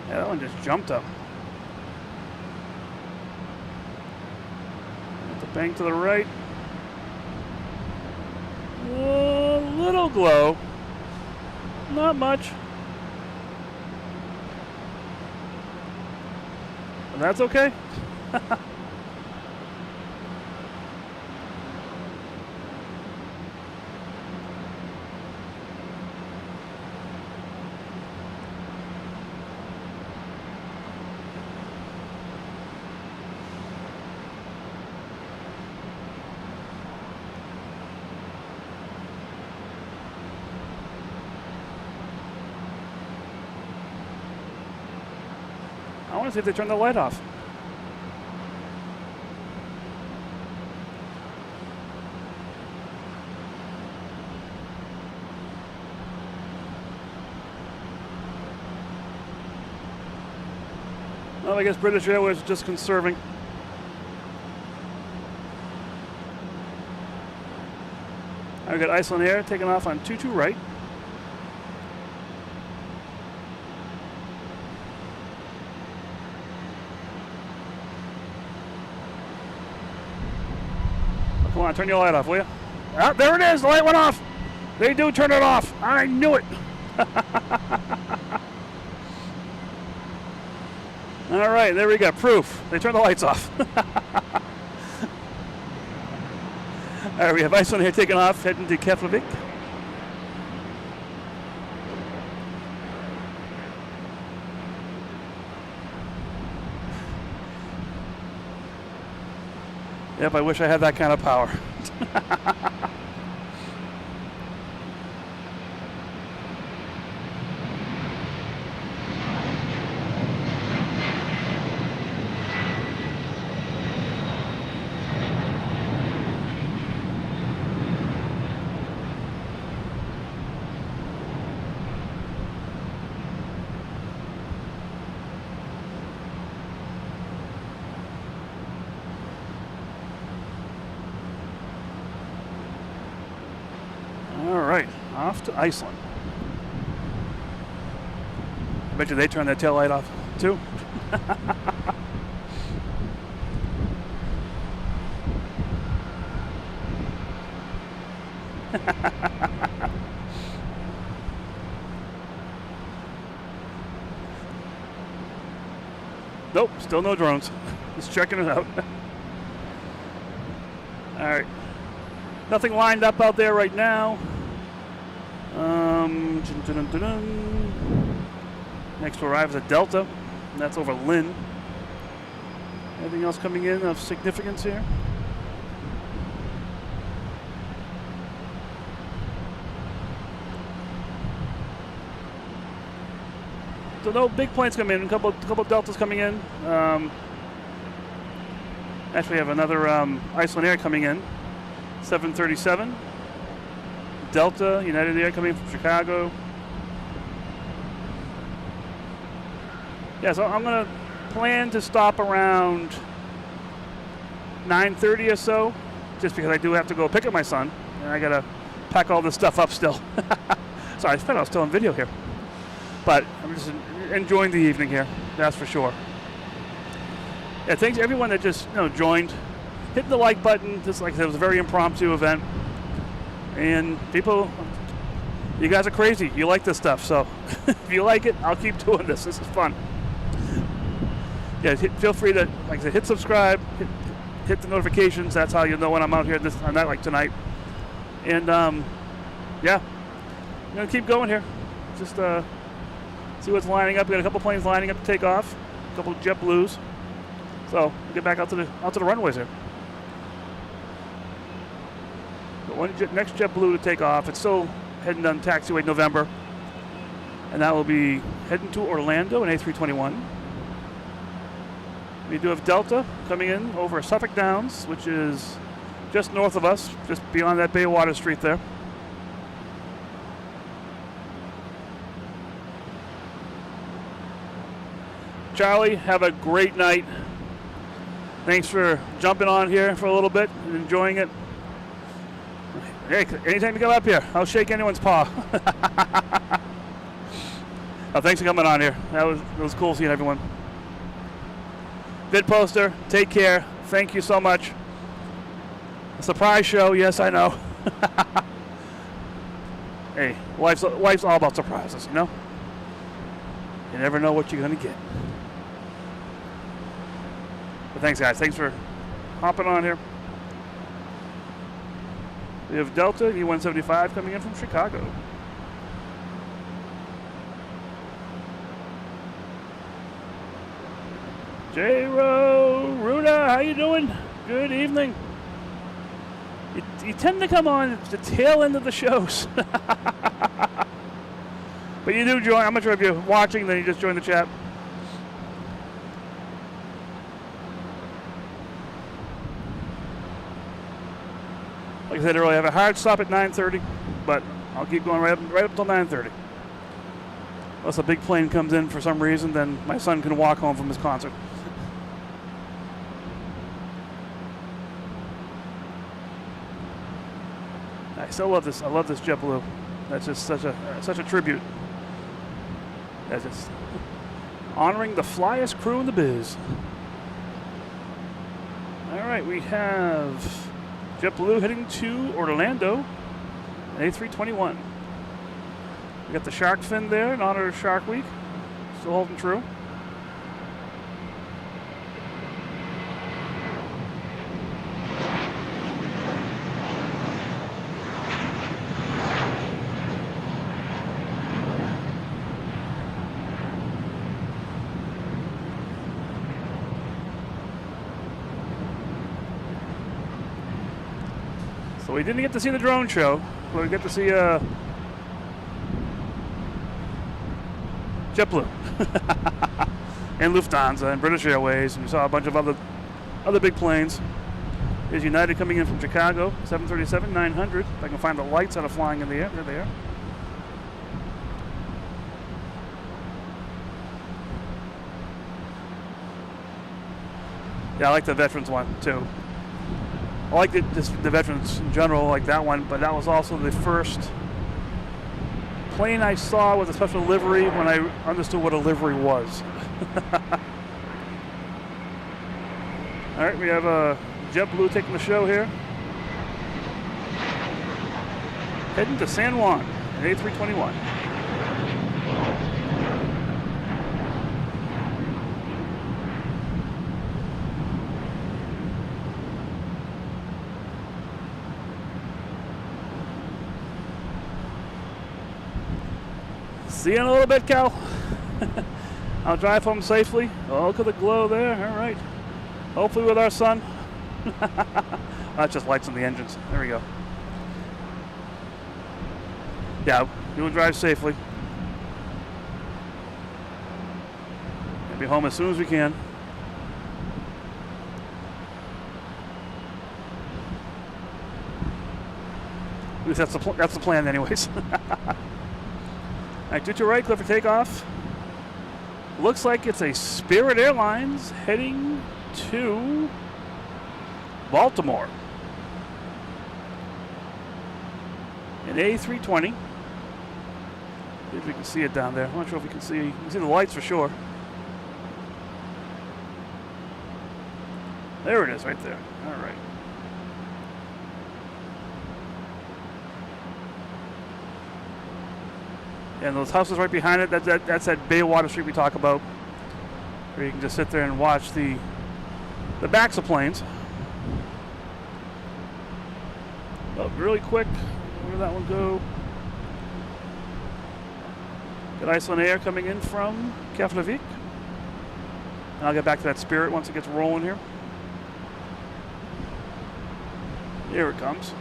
Yeah, that one just jumped up. Bank to the right. A little glow. Not much. But that's okay. I want to see if they turn the light off. Well, I guess British Airways is just conserving. I've got Iceland Air taking off on 22 right. Come on, turn your light off, will you? Ah, there it is. The light went off. They do turn it off. I knew it. All right, there we go. Proof. They turned the lights off. All right, we have Iceland here taking off, heading to Keflavik. Yep, I wish I had that kind of power. Off to Iceland. I bet you they turn that tail light off too. Nope, still no drones. Just checking it out. All right. Nothing lined up out there right now. Dun, dun, dun, dun. Next to arrive is a Delta, and that's over Lynn. Anything else coming in of significance here? So no big planes coming in. A couple Deltas coming in. Actually, we have another Iceland Air coming in. 737. Delta, United Air coming in from Chicago. Yeah, so I'm gonna plan to stop around 9:30 or so, just because I do have to go pick up my son, and I gotta pack all this stuff up still. Sorry, I thought I was still on video here, but I'm just enjoying the evening here. That's for sure. Yeah, thanks to everyone that just joined, hitting the like button. Just like I said, it was a very impromptu event, and people, you guys are crazy. You like this stuff, so if you like it, I'll keep doing this. This is fun. Yeah, feel free to, like I said, hit subscribe, hit the notifications. That's how you'll know when I'm out here on that, like tonight. And yeah, I'm gonna keep going here. Just see what's lining up. We got a couple planes lining up to take off, a couple JetBlues. So we'll get back out to the runways here. But next JetBlue to take off. It's still heading on taxiway November, and that will be heading to Orlando, an A321. We do have Delta coming in over Suffolk Downs, which is just north of us, just beyond that Baywater Street there. Charlie, have a great night. Thanks for jumping on here for a little bit and enjoying it. Hey, anytime you come up here, I'll shake anyone's paw. Oh, thanks for coming on here. It was cool seeing everyone. Vid Poster, take care. Thank you so much. A surprise show, yes, I know. Hey, life's all about surprises, you know? You never know what you're going to get. But thanks, guys. Thanks for hopping on here. We have Delta E175 coming in from Chicago. J-Ro, Ruda, how you doing? Good evening. You tend to come on at the tail end of the shows. But you do join. I'm not sure if you're watching, then you just join the chat. Like I said earlier, I have a hard stop at 9:30, but I'll keep going right up until 9:30. Unless a big plane comes in for some reason, then my son can walk home from his concert. I still love this. I love this JetBlue. That's just such a tribute. That's just honoring the flyest crew in the biz. All right, we have JetBlue heading to Orlando, A321. We got the shark fin there in honor of Shark Week. Still holding true. So we didn't get to see the drone show, but we get to see JetBlue and Lufthansa and British Airways, and we saw a bunch of other big planes. There's United coming in from Chicago, 737-900. If I can find the lights that are flying in the air, there they are. Yeah, I like the veterans one too. I like the veterans in general, like that one, but that was also the first plane I saw with a special livery when I understood what a livery was. All right, we have JetBlue taking the show here. Heading to San Juan, an A321. See you in a little bit, Cal. I'll drive home safely. Oh, look at the glow there. All right. Hopefully with our son. That's just lights on the engines. There we go. Yeah, we will drive safely. And be home as soon as we can. At least that's the plan anyways. All right, do to right, clear for takeoff. Looks like it's a Spirit Airlines heading to Baltimore. An A320. See if we can see it down there. I'm not sure if we can see. You can see the lights for sure. There it is, right there. All right. And those houses right behind it, that's that Baywater Street we talk about, where you can just sit there and watch the backs of planes. Oh, really quick, where did that one go? Got Iceland Air coming in from Keflavik. And I'll get back to that Spirit once it gets rolling here. Here it comes.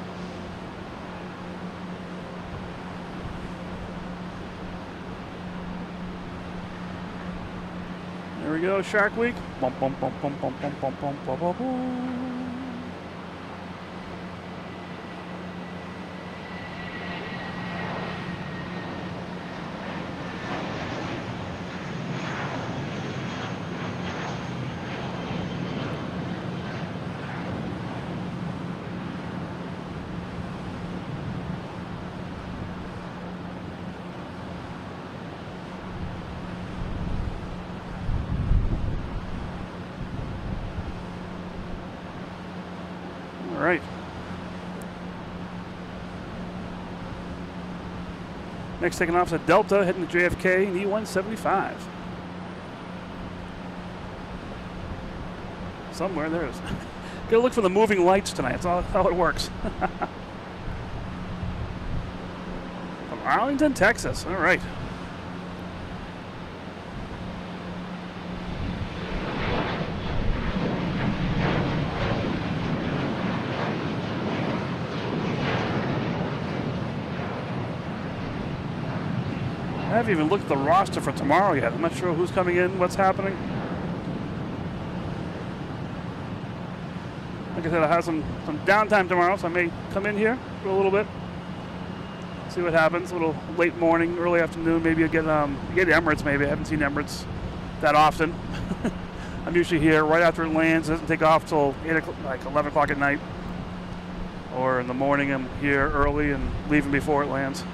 There we go, Shark Week. Bum, bum, bum, bum, bum, bum, bum, bum, bum, bum, bum. All right. Next taking off is a Delta heading to JFK in E175. Somewhere there is. Gotta look for the moving lights tonight. That's all how it works. From Arlington, Texas. All right. I haven't even looked at the roster for tomorrow yet. I'm not sure who's coming in, what's happening. Like I said, I have some downtime tomorrow, so I may come in here for a little bit. See what happens. A little late morning, early afternoon. Maybe I'll get Emirates. Maybe I haven't seen Emirates that often. I'm usually here right after it lands. It doesn't take off till 8 o'clock, like 11 o'clock at night. Or in the morning, I'm here early and leaving before it lands.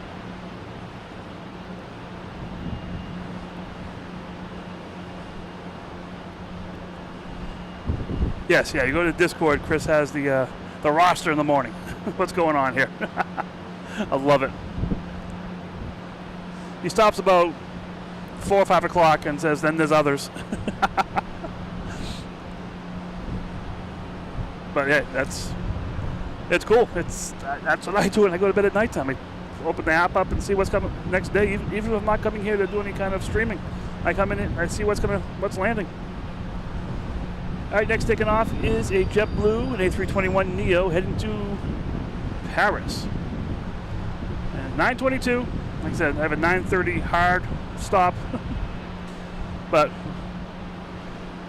Yes, yeah, you go to Discord, Chris has the roster in the morning. What's going on here? I love it. He stops about 4 or 5 o'clock and says, then there's others. But yeah, it's cool. That's what I do when I go to bed at nighttime. I open the app up and see what's coming next day. Even if I'm not coming here to do any kind of streaming, I come in and I see what's landing. All right, next taking off is a JetBlue, an A321neo heading to Paris. And 9:22. Like I said, I have a 9:30 hard stop. But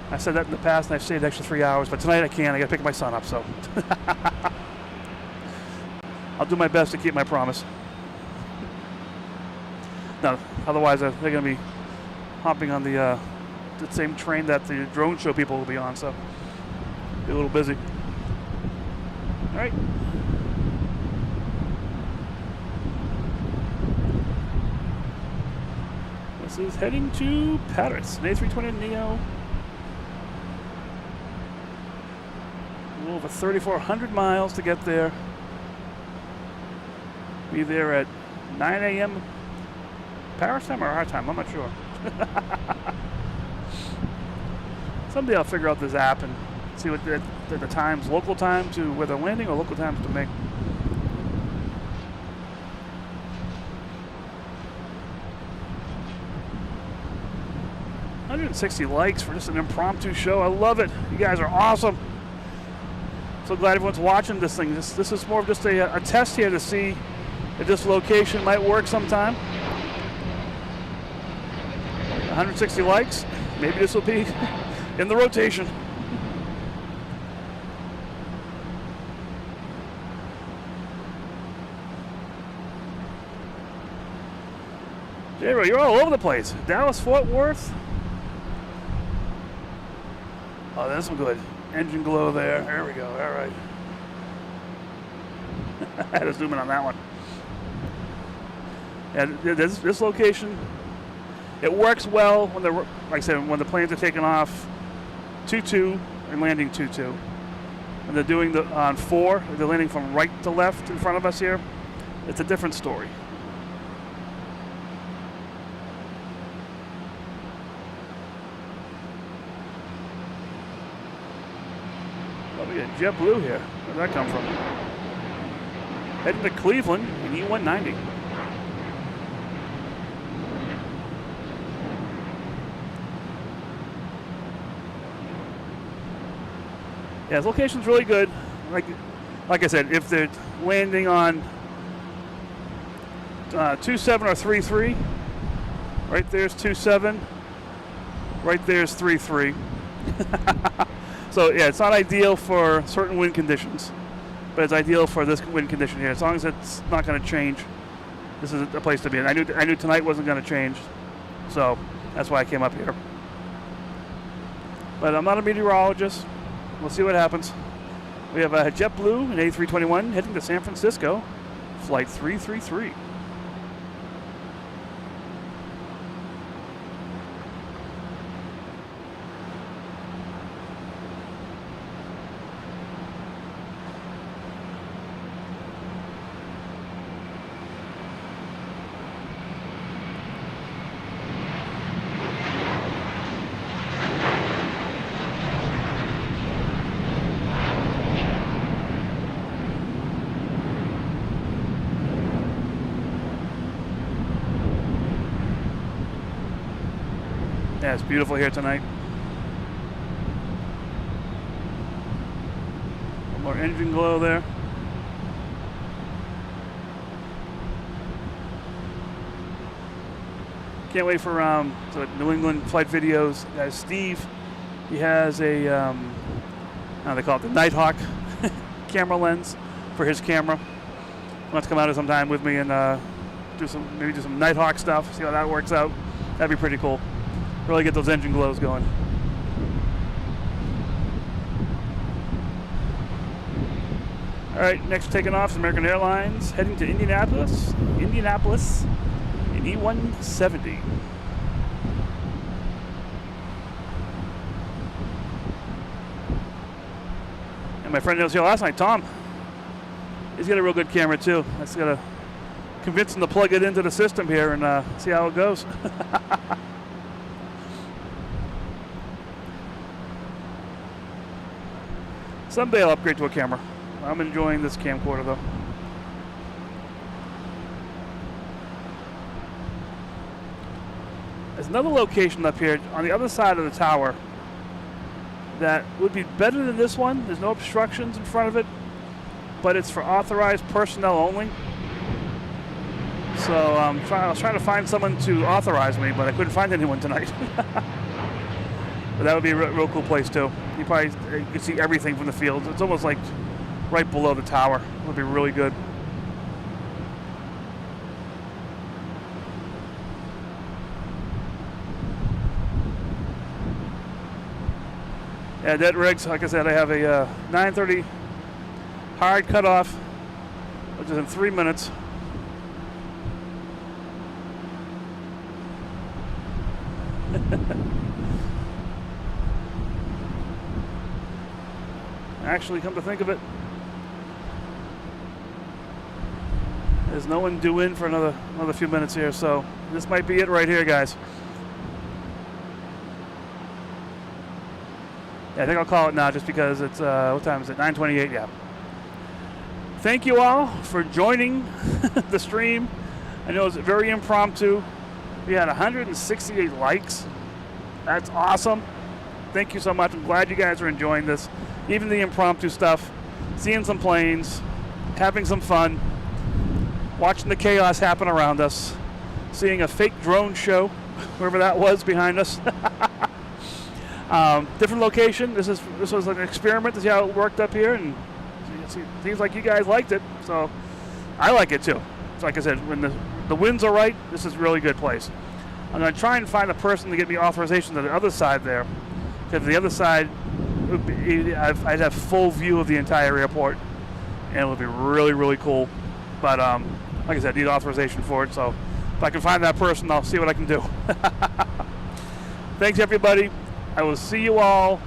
I said that in the past, and I've stayed an extra 3 hours. But tonight I can't. I got to pick my son up, so I'll do my best to keep my promise. No, otherwise they're going to be hopping on the same train that the drone show people will be on, so be a little busy. All right. This is heading to Paris, an A320neo. A little over 3,400 miles to get there. Be there at 9 a.m. Paris time or our time? I'm not sure. Someday I'll figure out this app and see what the times, local time to where they're landing or local times to me. 160 likes for just an impromptu show. I love it. You guys are awesome. So glad everyone's watching this thing. This is more of just a test here to see if this location might work sometime. 160 likes. Maybe this will be in the rotation. J-Ro, you're all over the place. Dallas, Fort Worth. Oh, that's some good engine glow there. There we go. All right. I had to zoom in on that one. And this location, it works well when like I said, when the planes are taking off 2-2 and landing 2-2. When they're doing on 4, they're landing from right to left in front of us here. It's a different story. We got JetBlue here. Where'd that come from? Heading to Cleveland in E190. Yeah, this location's really good. Like I said, if they're landing on 2-7 or 3-3, right there's 2-7, right there's 3-3. So yeah, it's not ideal for certain wind conditions, but it's ideal for this wind condition here. As long as it's not going to change, this is a place to be. And I knew tonight wasn't going to change, so that's why I came up here. But I'm not a meteorologist. We'll see what happens. We have a JetBlue, an A321, heading to San Francisco, flight 333. Yeah, it's beautiful here tonight. One more engine glow there. Can't wait for the New England flight videos. Guys, Steve, he has a how they call it, the Nighthawk camera lens for his camera. He wants to come out sometime with me and do some Nighthawk stuff. See how that works out. That'd be pretty cool. Really get those engine glows going. All right, next taking off is American Airlines, heading to Indianapolis in E170. And my friend that was here last night, Tom, he's got a real good camera too. I just gotta convince him to plug it into the system here and see how it goes. Someday I'll upgrade to a camera. I'm enjoying this camcorder though. There's another location up here on the other side of the tower that would be better than this one. There's no obstructions in front of it, but it's for authorized personnel only. So I was trying to find someone to authorize me, but I couldn't find anyone tonight. But that would be a real cool place too. You could see everything from the field. It's almost like right below the tower. It would be really good. Yeah, dead rigs. Like I said, I have a 9:30 hard cutoff, which is in 3 minutes. Actually, come to think of it, there's no one due in for another few minutes here, so this might be it right here, guys. Yeah, I think I'll call it now just because it's, what time is it? 9:28, yeah. Thank you all for joining the stream. I know it's very impromptu. We had 168 likes. That's awesome. Thank you so much. I'm glad you guys are enjoying this. Even the impromptu stuff, seeing some planes, having some fun, watching the chaos happen around us, seeing a fake drone show, wherever that was behind us. Different location. This was an experiment to see how it worked up here, and it seems like you guys liked it, so I like it too. So like I said, when the winds are right, this is a really good place. I'm going to try and find a person to get me authorization to the other side there, because the other side, I'd have full view of the entire airport, and it would be really, really cool. But like I said, I need authorization for it, so if I can find that person, I'll see what I can do. Thanks, everybody. I will see you all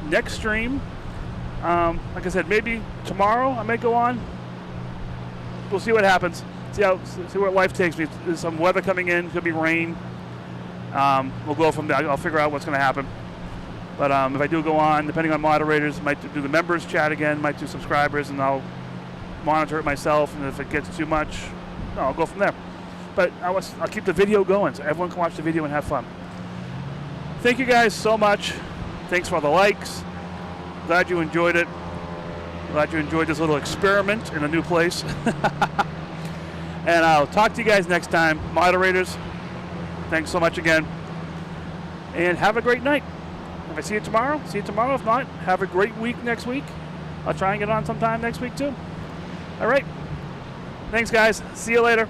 next stream. Like I said, maybe tomorrow I may go on. We'll see what happens. See where life takes me. There's some weather coming in. Could be rain. We'll go from there. I'll figure out what's going to happen. But if I do go on, depending on moderators, might do the members chat again, might do subscribers, and I'll monitor it myself. And if it gets too much, I'll go from there. But I'll keep the video going so everyone can watch the video and have fun. Thank you guys so much. Thanks for all the likes. Glad you enjoyed it. Glad you enjoyed this little experiment in a new place. And I'll talk to you guys next time. Moderators, thanks so much again. And have a great night. If I see you tomorrow, see you tomorrow. If not, have a great week next week. I'll try and get on sometime next week too. All right. Thanks, guys. See you later.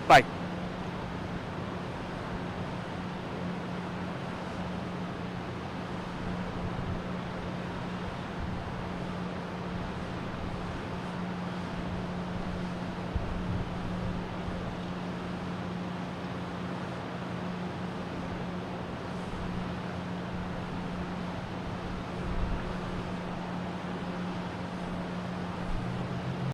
Bye.